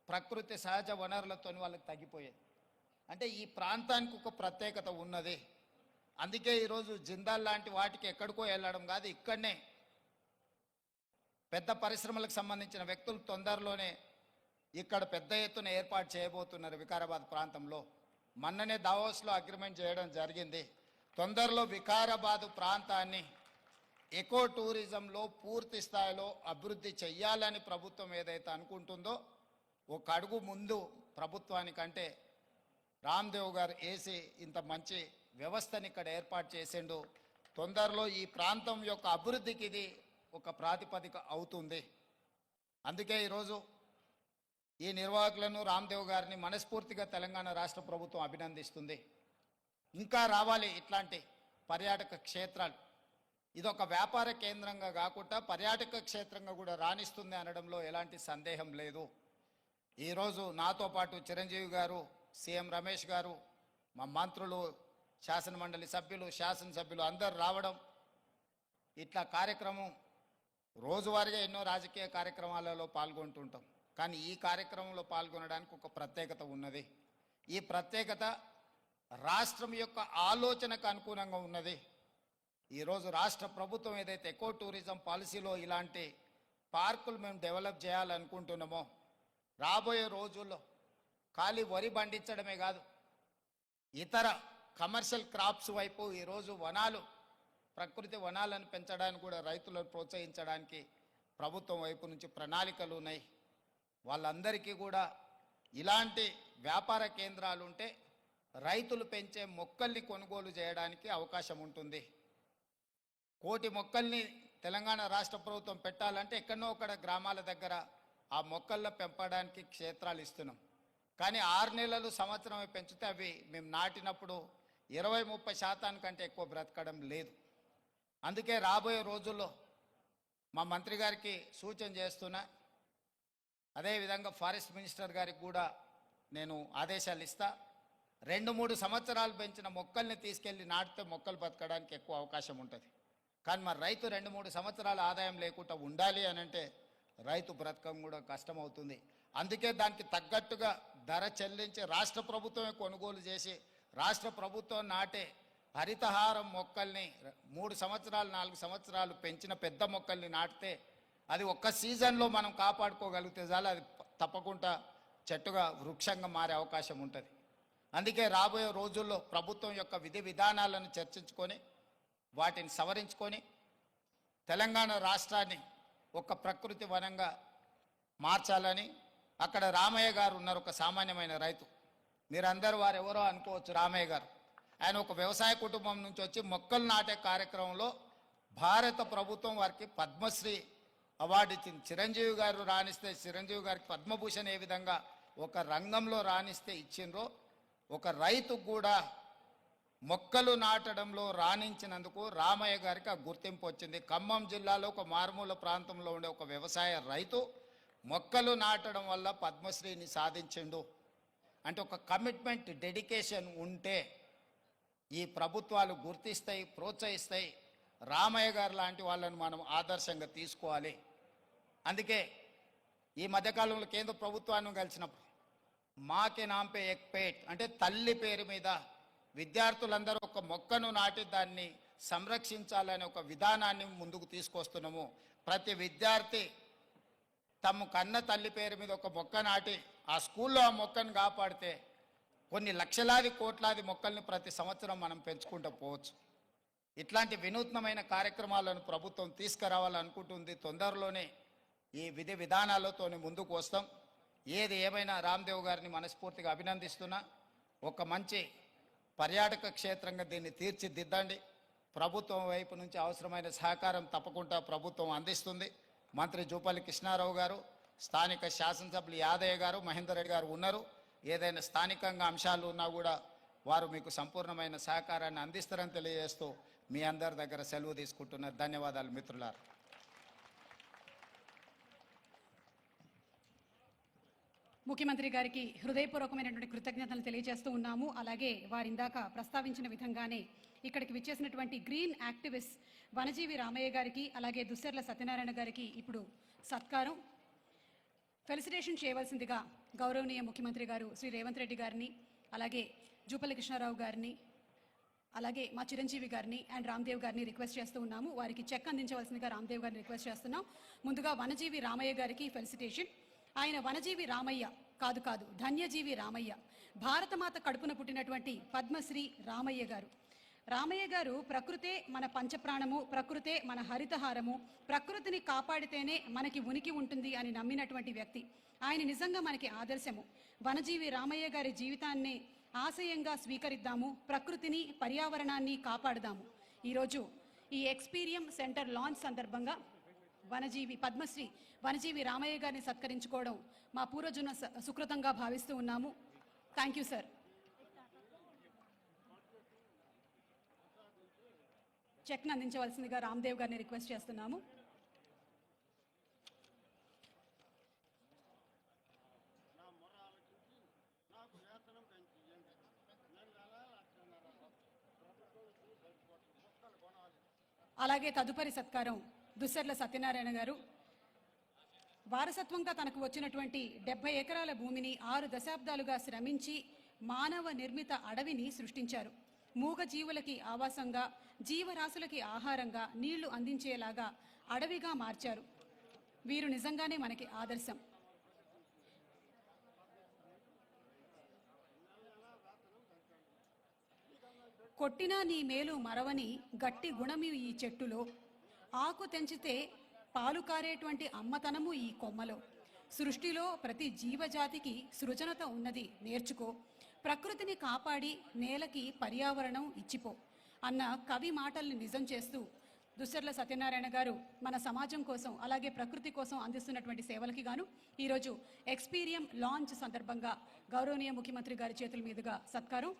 ప్రకృతి సహజ వనరులతో వాళ్ళకి తగ్గిపోయేది. అంటే ఈ ప్రాంతానికి ఒక ప్రత్యేకత ఉన్నది. అందుకే ఈరోజు జిందాల్ లాంటి వాటికి ఎక్కడికో వెళ్ళడం కాదు, ఇక్కడనే పెద్ద పరిశ్రమలకు సంబంధించిన వ్యక్తులు తొందరలోనే ఇక్కడ పెద్ద ఎత్తున ఏర్పాటు చేయబోతున్నారు వికారాబాద్ ప్రాంతంలో. మొన్ననే దావోస్లో అగ్రిమెంట్ చేయడం జరిగింది. తొందరలో వికారాబాద్ ప్రాంతాన్ని ఎకో టూరిజంలో పూర్తి స్థాయిలో అభివృద్ధి చెయ్యాలని ప్రభుత్వం ఏదైతే అనుకుంటుందో ఒక అడుగు ముందు ప్రభుత్వానికంటే రామ్దేవ్ గారు వేసి ఇంత మంచి వ్యవస్థని ఇక్కడ ఏర్పాటు చేసిండు. తొందరలో ఈ ప్రాంతం యొక్క అభివృద్ధికి ఇది ఒక ప్రాతిపదిక అవుతుంది. అందుకే ఈరోజు ఈ నిర్వాహకులను రామ్దేవ్ గారిని మనస్ఫూర్తిగా తెలంగాణ రాష్ట్ర ప్రభుత్వం అభినందిస్తుంది. ఇంకా రావాలి ఇట్లాంటి పర్యాటక క్షేత్రాలు. ఇదొక వ్యాపార కేంద్రంగా కాకుండా పర్యాటక క్షేత్రంగా కూడా రాణిస్తుంది అనడంలో ఎలాంటి సందేహం లేదు. ఈరోజు నాతో పాటు చిరంజీవి గారు, సీఎం రమేష్ గారు, మా మంత్రులు, శాసనమండలి సభ్యులు, శాసనసభ్యులు అందరూ రావడం, ఇట్లా కార్యక్రమం రోజువారీగా ఎన్నో రాజకీయ కార్యక్రమాలలో పాల్గొంటుంటాం. కానీ ఈ కార్యక్రమంలో పాల్గొనడానికి ఒక ప్రత్యేకత ఉన్నది. ఈ ప్రత్యేకత రాష్ట్రం యొక్క ఆలోచనకు అనుగుణంగా ఉన్నది. ఈరోజు రాష్ట్ర ప్రభుత్వం ఏదైతే ఎకో టూరిజం పాలసీలో ఇలాంటి పార్కులు మేము డెవలప్ చేయాలనుకుంటున్నామో, రాబోయే రోజుల్లో ఖాళీ వరి పండించడమే కాదు, ఇతర కమర్షియల్ క్రాప్స్ వైపు ఈరోజు వనాలు, ప్రకృతి వనాలను పెంచడానికి కూడా రైతులను ప్రోత్సహించడానికి ప్రభుత్వం వైపు నుంచి ప్రణాళికలు ఉన్నాయి. వాళ్ళందరికీ కూడా ఇలాంటి వ్యాపార కేంద్రాలు ఉంటే రైతులు పెంచే మొక్కల్ని కొనుగోలు చేయడానికి అవకాశం ఉంటుంది. 1,000,000 మొక్కల్ని తెలంగాణ రాష్ట్ర ప్రభుత్వం పెట్టాలంటే ఎక్కడో ఒకడ గ్రామాల దగ్గర ఆ మొక్కల్లో పెంపడానికి క్షేత్రాలు ఇస్తున్నాం. కానీ 6 నెలలు, సంవత్సరమే పెంచితే అవి మేము నాటినప్పుడు 20-30% ఎక్కువ బ్రతకడం లేదు. అందుకే రాబోయే రోజుల్లో మా మంత్రి గారికి సూచన చేస్తున్నా, అదేవిధంగా ఫారెస్ట్ మినిస్టర్ గారికి కూడా నేను ఆదేశాలు ఇస్తా. 2-3 సంవత్సరాలు పెంచిన మొక్కల్ని తీసుకెళ్ళి నాటితే మొక్కలు బతకడానికి ఎక్కువ అవకాశం ఉంటుంది. కానీ మరి రైతు 2-3 సంవత్సరాల ఆదాయం లేకుండా ఉండాలి అని అంటే రైతు బ్రతకం కూడా కష్టమవుతుంది. అందుకే దానికి తగ్గట్టుగా ధర చెల్లించి రాష్ట్ర ప్రభుత్వమే కొనుగోలు చేసి రాష్ట్ర ప్రభుత్వం నాటే హరితహారం మొక్కల్ని 3 సంవత్సరాలు 4 సంవత్సరాలు పెంచిన పెద్ద మొక్కల్ని నాటితే అది ఒక్క సీజన్లో మనం కాపాడుకోగలిగితే చాలు, అది తప్పకుండా చెట్టుగా వృక్షంగా మారే అవకాశం ఉంటుంది. అందుకే రాబోయే రోజుల్లో ప్రభుత్వం యొక్క విధి విధానాలను చర్చించుకొని వాటిని సవరించుకొని తెలంగాణ రాష్ట్రాన్ని ఒక ప్రకృతి వనంగా మార్చాలని. అక్కడ రామయ్య గారు ఉన్నారు, ఒక సామాన్యమైన రైతు. మీరందరూ వారు ఎవరో అనుకోవచ్చు. రామయ్య గారు ఆయన ఒక వ్యవసాయ కుటుంబం నుంచి వచ్చి మొక్కలు నాటే కార్యక్రమంలో భారత ప్రభుత్వం వారికి పద్మశ్రీ అవార్డు ఇచ్చింది. చిరంజీవి గారు రాణిస్తే చిరంజీవి గారికి పద్మభూషణ్ ఏ విధంగా ఒక రంగంలో రాణిస్తే ఇచ్చిండ్రో, ఒక రైతుకు కూడా మొక్కలు నాటడంలో రాణించినందుకు రామయ్య గారికి ఆ గుర్తింపు వచ్చింది. ఖమ్మం జిల్లాలో ఒక మారుమూల ప్రాంతంలో ఉండే ఒక వ్యవసాయ రైతు మొక్కలు నాటడం వల్ల పద్మశ్రీని సాధించిండు. అంటే ఒక కమిట్మెంట్, డెడికేషన్ ఉంటే ఈ ప్రభుత్వాలు గుర్తిస్తాయి, ప్రోత్సహిస్తాయి. రామయ్య గారు లాంటి వాళ్ళను మనం ఆదర్శంగా తీసుకోవాలి. అందుకే ఈ మధ్యకాలంలో కేంద్ర ప్రభుత్వాన్ని కలిసినప్పుడు మాకే నాంపే ఎక్ పేట్ అంటే తల్లి పేరు మీద విద్యార్థులందరూ ఒక మొక్కను నాటి దాన్ని సంరక్షించాలనే ఒక విధానాన్ని ముందుకు తీసుకొస్తున్నాము. ప్రతి విద్యార్థి తమ కన్న తల్లి పేరు మీద ఒక మొక్క నాటి ఆ స్కూల్లో ఆ మొక్కను కాపాడితే కొన్ని లక్షలాది కోట్లాది మొక్కల్ని ప్రతి సంవత్సరం మనం పెంచుకుంటూ పోవచ్చు. ఇట్లాంటి వినూత్నమైన కార్యక్రమాలను ప్రభుత్వం తీసుకురావాలనుకుంటుంది. తొందరలోనే ఈ విధి విధానాలతోనే ముందుకు వస్తాం. ఏది ఏమైనా రామ్దేవ్ గారిని మనస్ఫూర్తిగా అభినందిస్తున్నా. ఒక మంచి పర్యాటక క్షేత్రంగా దీన్ని తీర్చిదిద్దండి. ప్రభుత్వం వైపు నుంచి అవసరమైన సహకారం తప్పకుండా ప్రభుత్వం అందిస్తుంది. మంత్రి జూపల్లి కృష్ణారావు గారు, స్థానిక శాసనసభ్యులు యాదయ్య గారు, మహేందర్ రెడ్డి గారు ఉన్నారు. ఏదైనా స్థానికంగా అంశాలు ఉన్నా కూడా వారు మీకు సంపూర్ణమైన సహకారాన్ని అందిస్తారని తెలియజేస్తూ మీ అందరి దగ్గర సెలవు తీసుకుంటున్నారు. ధన్యవాదాలు మిత్రులారా. ముఖ్యమంత్రి గారికి హృదయపూర్వకమైనటువంటి కృతజ్ఞతలు తెలియజేస్తూ ఉన్నాము. అలాగే వారి ఇందాక ప్రస్తావించిన విధంగానే ఇక్కడికి విచ్చేసినటువంటి గ్రీన్ యాక్టివిస్ట్ వనజీవి రామయ్య గారికి, అలాగే దుస్సర్ల సత్యనారాయణ గారికి ఇప్పుడు సత్కారం ఫెలిసిటేషన్ చేయవలసిందిగా గౌరవనీయ ముఖ్యమంత్రి గారు శ్రీ రేవంత్ రెడ్డి గారిని, అలాగే జూపల్లి కృష్ణారావు గారిని, అలాగే మా చిరంజీవి గారిని అండ్ రామ్దేవ్ గారిని రిక్వెస్ట్ చేస్తూ ఉన్నాము. వారికి చెక్ అందించవలసిందిగా రామ్దేవ్ గారిని రిక్వెస్ట్ చేస్తున్నాం. ముందుగా వనజీవి రామయ్య గారికి ఫెలిసిటేషన్. ఆయన వనజీవి రామయ్య కాదు, ధన్యజీవి రామయ్య, భారతమాత కడుపున పుట్టినటువంటి పద్మశ్రీ రామయ్య గారు. రామయ్య గారు ప్రకృతే మన పంచప్రాణము, ప్రకృతే మన హరితహారము, ప్రకృతిని కాపాడితేనే మనకి ఉనికి ఉంటుంది అని నమ్మినటువంటి వ్యక్తి. ఆయన నిజంగా మనకి ఆదర్శము. వనజీవి రామయ్య గారి జీవితాన్ని ఆశయంగా స్వీకరిద్దాము, ప్రకృతిని, పర్యావరణాన్ని కాపాడుదాము. ఈరోజు ఈ ఎక్స్పీరియం సెంటర్ లాంచ్ సందర్భంగా పద్మశ్రీ వనజీవి రామయ్య గారిని సత్కరించుకోవడం మా పూర్వజన్మ సుకృతంగా భావిస్తూ ఉన్నాము. Thank you sir. చెక్ను అందించవలసిందిగా రామ్దేవ్ గారిని రిక్వెస్ట్ చేస్తున్నాము. అలాగే తదుపరి సత్కారం దుస్సర్ల సత్యనారాయణ గారు. వారసత్వంగా తనకు వచ్చినటువంటి 70 ఎకరాల భూమిని 6 దశాబ్దాలుగా శ్రమించి మానవ నిర్మిత అడవిని సృష్టించారు. మూగ జీవులకి ఆవాసంగా, జీవరాశులకి ఆహారంగా, నీళ్లు అందించేలాగా అడవిగా మార్చారు. వీరు నిజంగానే మనకి ఆదర్శం. కొట్టినా నీ మేలు మరవని గట్టి గుణము ఈ చెట్టులో, ఆకు తెంచితే పాలు కారేటువంటి అమ్మతనము ఈ కొమ్మలో, సృష్టిలో ప్రతి జీవజాతికి సృజనత ఉన్నది నేర్చుకో, ప్రకృతిని కాపాడి నేలకి పర్యావరణం ఇచ్చిపో అన్న కవి మాటల్ని నిజం చేస్తూ దుస్సర్ల సత్యనారాయణ గారు మన సమాజం కోసం అలాగే ప్రకృతి కోసం అందిస్తున్నటువంటి సేవలకి గాను ఈరోజు ఎక్స్పీరియం లాంచ్ సందర్భంగా గౌరవనీయ ముఖ్యమంత్రి గారి చేతుల మీదుగా సత్కారం.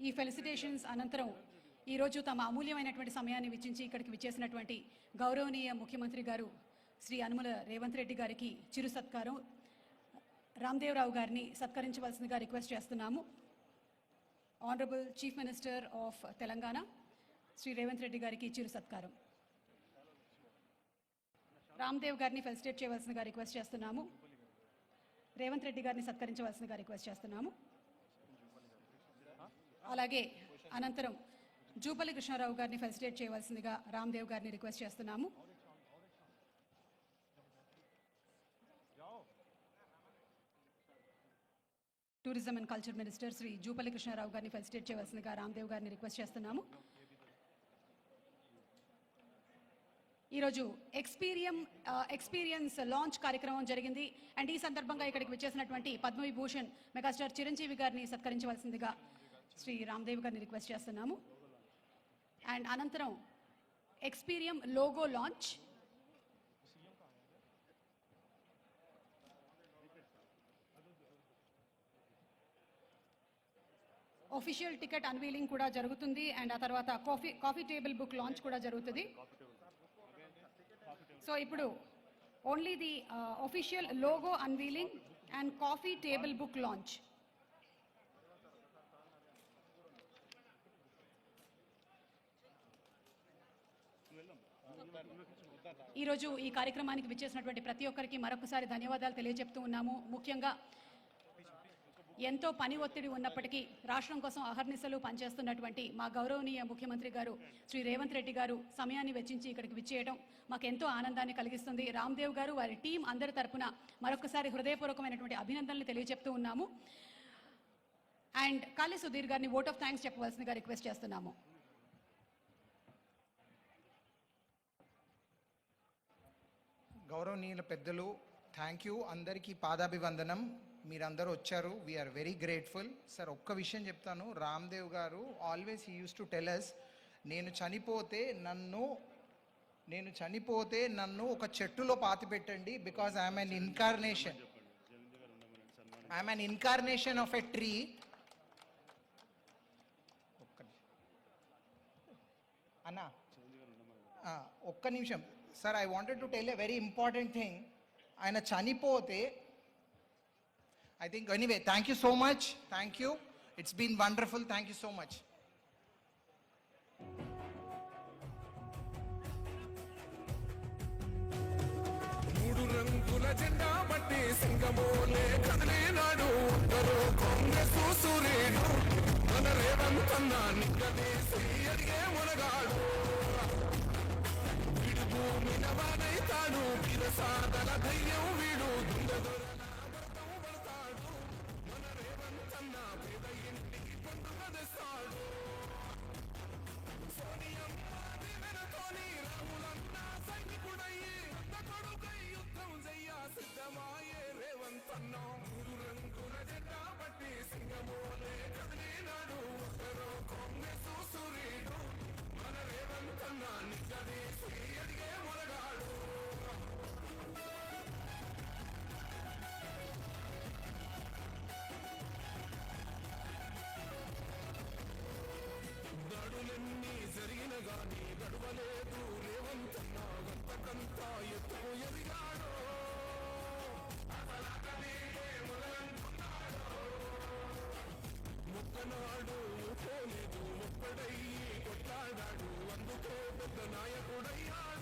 ఈ ఫెలిసిటేషన్స్ అనంతరం ఈరోజు తమ అమూల్యమైనటువంటి సమయాన్ని వెచ్చించి ఇక్కడికి విచ్చేసినటువంటి గౌరవనీయ ముఖ్యమంత్రి గారు శ్రీ యనమల రేవంత్ రెడ్డి గారికి చిరు సత్కారం రామ్దేవరావు గారిని సత్కరించవలసిందిగా రిక్వెస్ట్ చేస్తున్నాము. Honourable chief minister of Telangana Shri Revanth Reddy గారికి చిరు సత్కారం. రామ్దేవ్ గారిని ఫెలిసిటేట్ చేయవలసిందిగా రిక్వెస్ట్ చేస్తున్నాము. రేవంత్ రెడ్డి గారిని సత్కరించవలసిందిగా రిక్వెస్ట్ చేస్తున్నాము. అలాగే అనంతరం జూపల్లి కృష్ణారావు గారిని ఫెలిసిటేట్ చేయవలసిందిగా రామ్దేవ్ గారిని రిక్వెస్ట్ చేస్తున్నాము. Tourism and culture minister Shri Jupally Krishnarao గారిని ఫెలిసిటేట్ చేయవలసిందిగా రామ్దేవ్ గారిని రిక్వెస్ట్ చేస్తున్నాము. ఈరోజు ఎక్స్పీరియన్స్ లాంచ్ కార్యక్రమం జరిగింది. అండ్ ఈ సందర్భంగా ఇక్కడికి వచ్చేసినటువంటి పద్మవిభూషణ్ మెగాస్టార్ చిరంజీవి గారిని సత్కరించవలసిందిగా శ్రీ రామ్దేవ్ గారిని రిక్వెస్ట్ చేస్తున్నాము. అండ్ అనంతరం Experium logo launch, official ticket unveiling కూడా జరుగుతుంది. అండ్ ఆ తర్వాత కాఫీ టేబుల్ బుక్ లాంచ్ కూడా జరుగుతుంది. సో ఇప్పుడు only the official logo unveiling and coffee table book launch. ఈరోజు ఈ కార్యక్రమానికి విచ్చేసినటువంటి ప్రతి ఒక్కరికి మరొకసారి ధన్యవాదాలు తెలియజెప్తూ ఉన్నాము. ముఖ్యంగా ఎంతో పని ఒత్తిడి ఉన్నప్పటికీ రాష్ట్రం కోసం అహర్నిశలు పనిచేస్తున్నటువంటి మా గౌరవనీయ ముఖ్యమంత్రి గారు శ్రీ రేవంత్ రెడ్డి గారు సమయాన్ని వెచ్చించి ఇక్కడికి విచ్చేయడం మాకు ఎంతో ఆనందాన్ని కలిగిస్తుంది. రామ్దేవ్ గారు వారి టీం అందరి తరపున మరొకసారి హృదయపూర్వకమైనటువంటి అభినందనలు తెలియజెప్తూ ఉన్నాము. అండ్ కాళీ సుధీర్ గారిని ఓట్ ఆఫ్ థ్యాంక్స్ చెప్పవలసిందిగా రిక్వెస్ట్ చేస్తున్నాము. గౌరవనీయుల పెద్దలు, థ్యాంక్ యూ. అందరికీ పాదాభివందనం. మీరందరూ వచ్చారు, వీఆర్ వెరీ గ్రేట్ఫుల్. సార్ ఒక్క విషయం చెప్తాను. రామ్దేవ్ గారు always he use to tell us, నేను చనిపోతే నన్ను ఒక చెట్టులో పాతి పెట్టండి, because I'm an incarnation of a tree. అన్నా ఒక్క నిమిషం sir, I wanted to tell a very important thing. ఆయన చనిపోతే I think anyway, thank you so much. Thank you. It's been wonderful. Thank you so much. మూడు రంగుల జెండా బట్టి సింగమోలే కదిలినాడు అందరూ కాంగ్రెస్ సూర్యుడు మన రేవంత్ అన్న నిగ్గదీసి అడిగే మునగాడు వీడు భూమి నవానైతాడు విరసాదల ధైర్యం వీడు దుండదొరల సైనికుడయ్యి కొడుకై యుద్ధం చెయ్య సిద్ధమాయే ఎన్ని జరిగిన గాని గడవలేదు రేవంతన్నా గంతకంతా ఎత్తుకు ఎదిగాడో మొక్కనాడు పోలేదు ఒక్కడై కొట్లాడాడు అందుకే పెద్ద నాయకుడయ్యాడు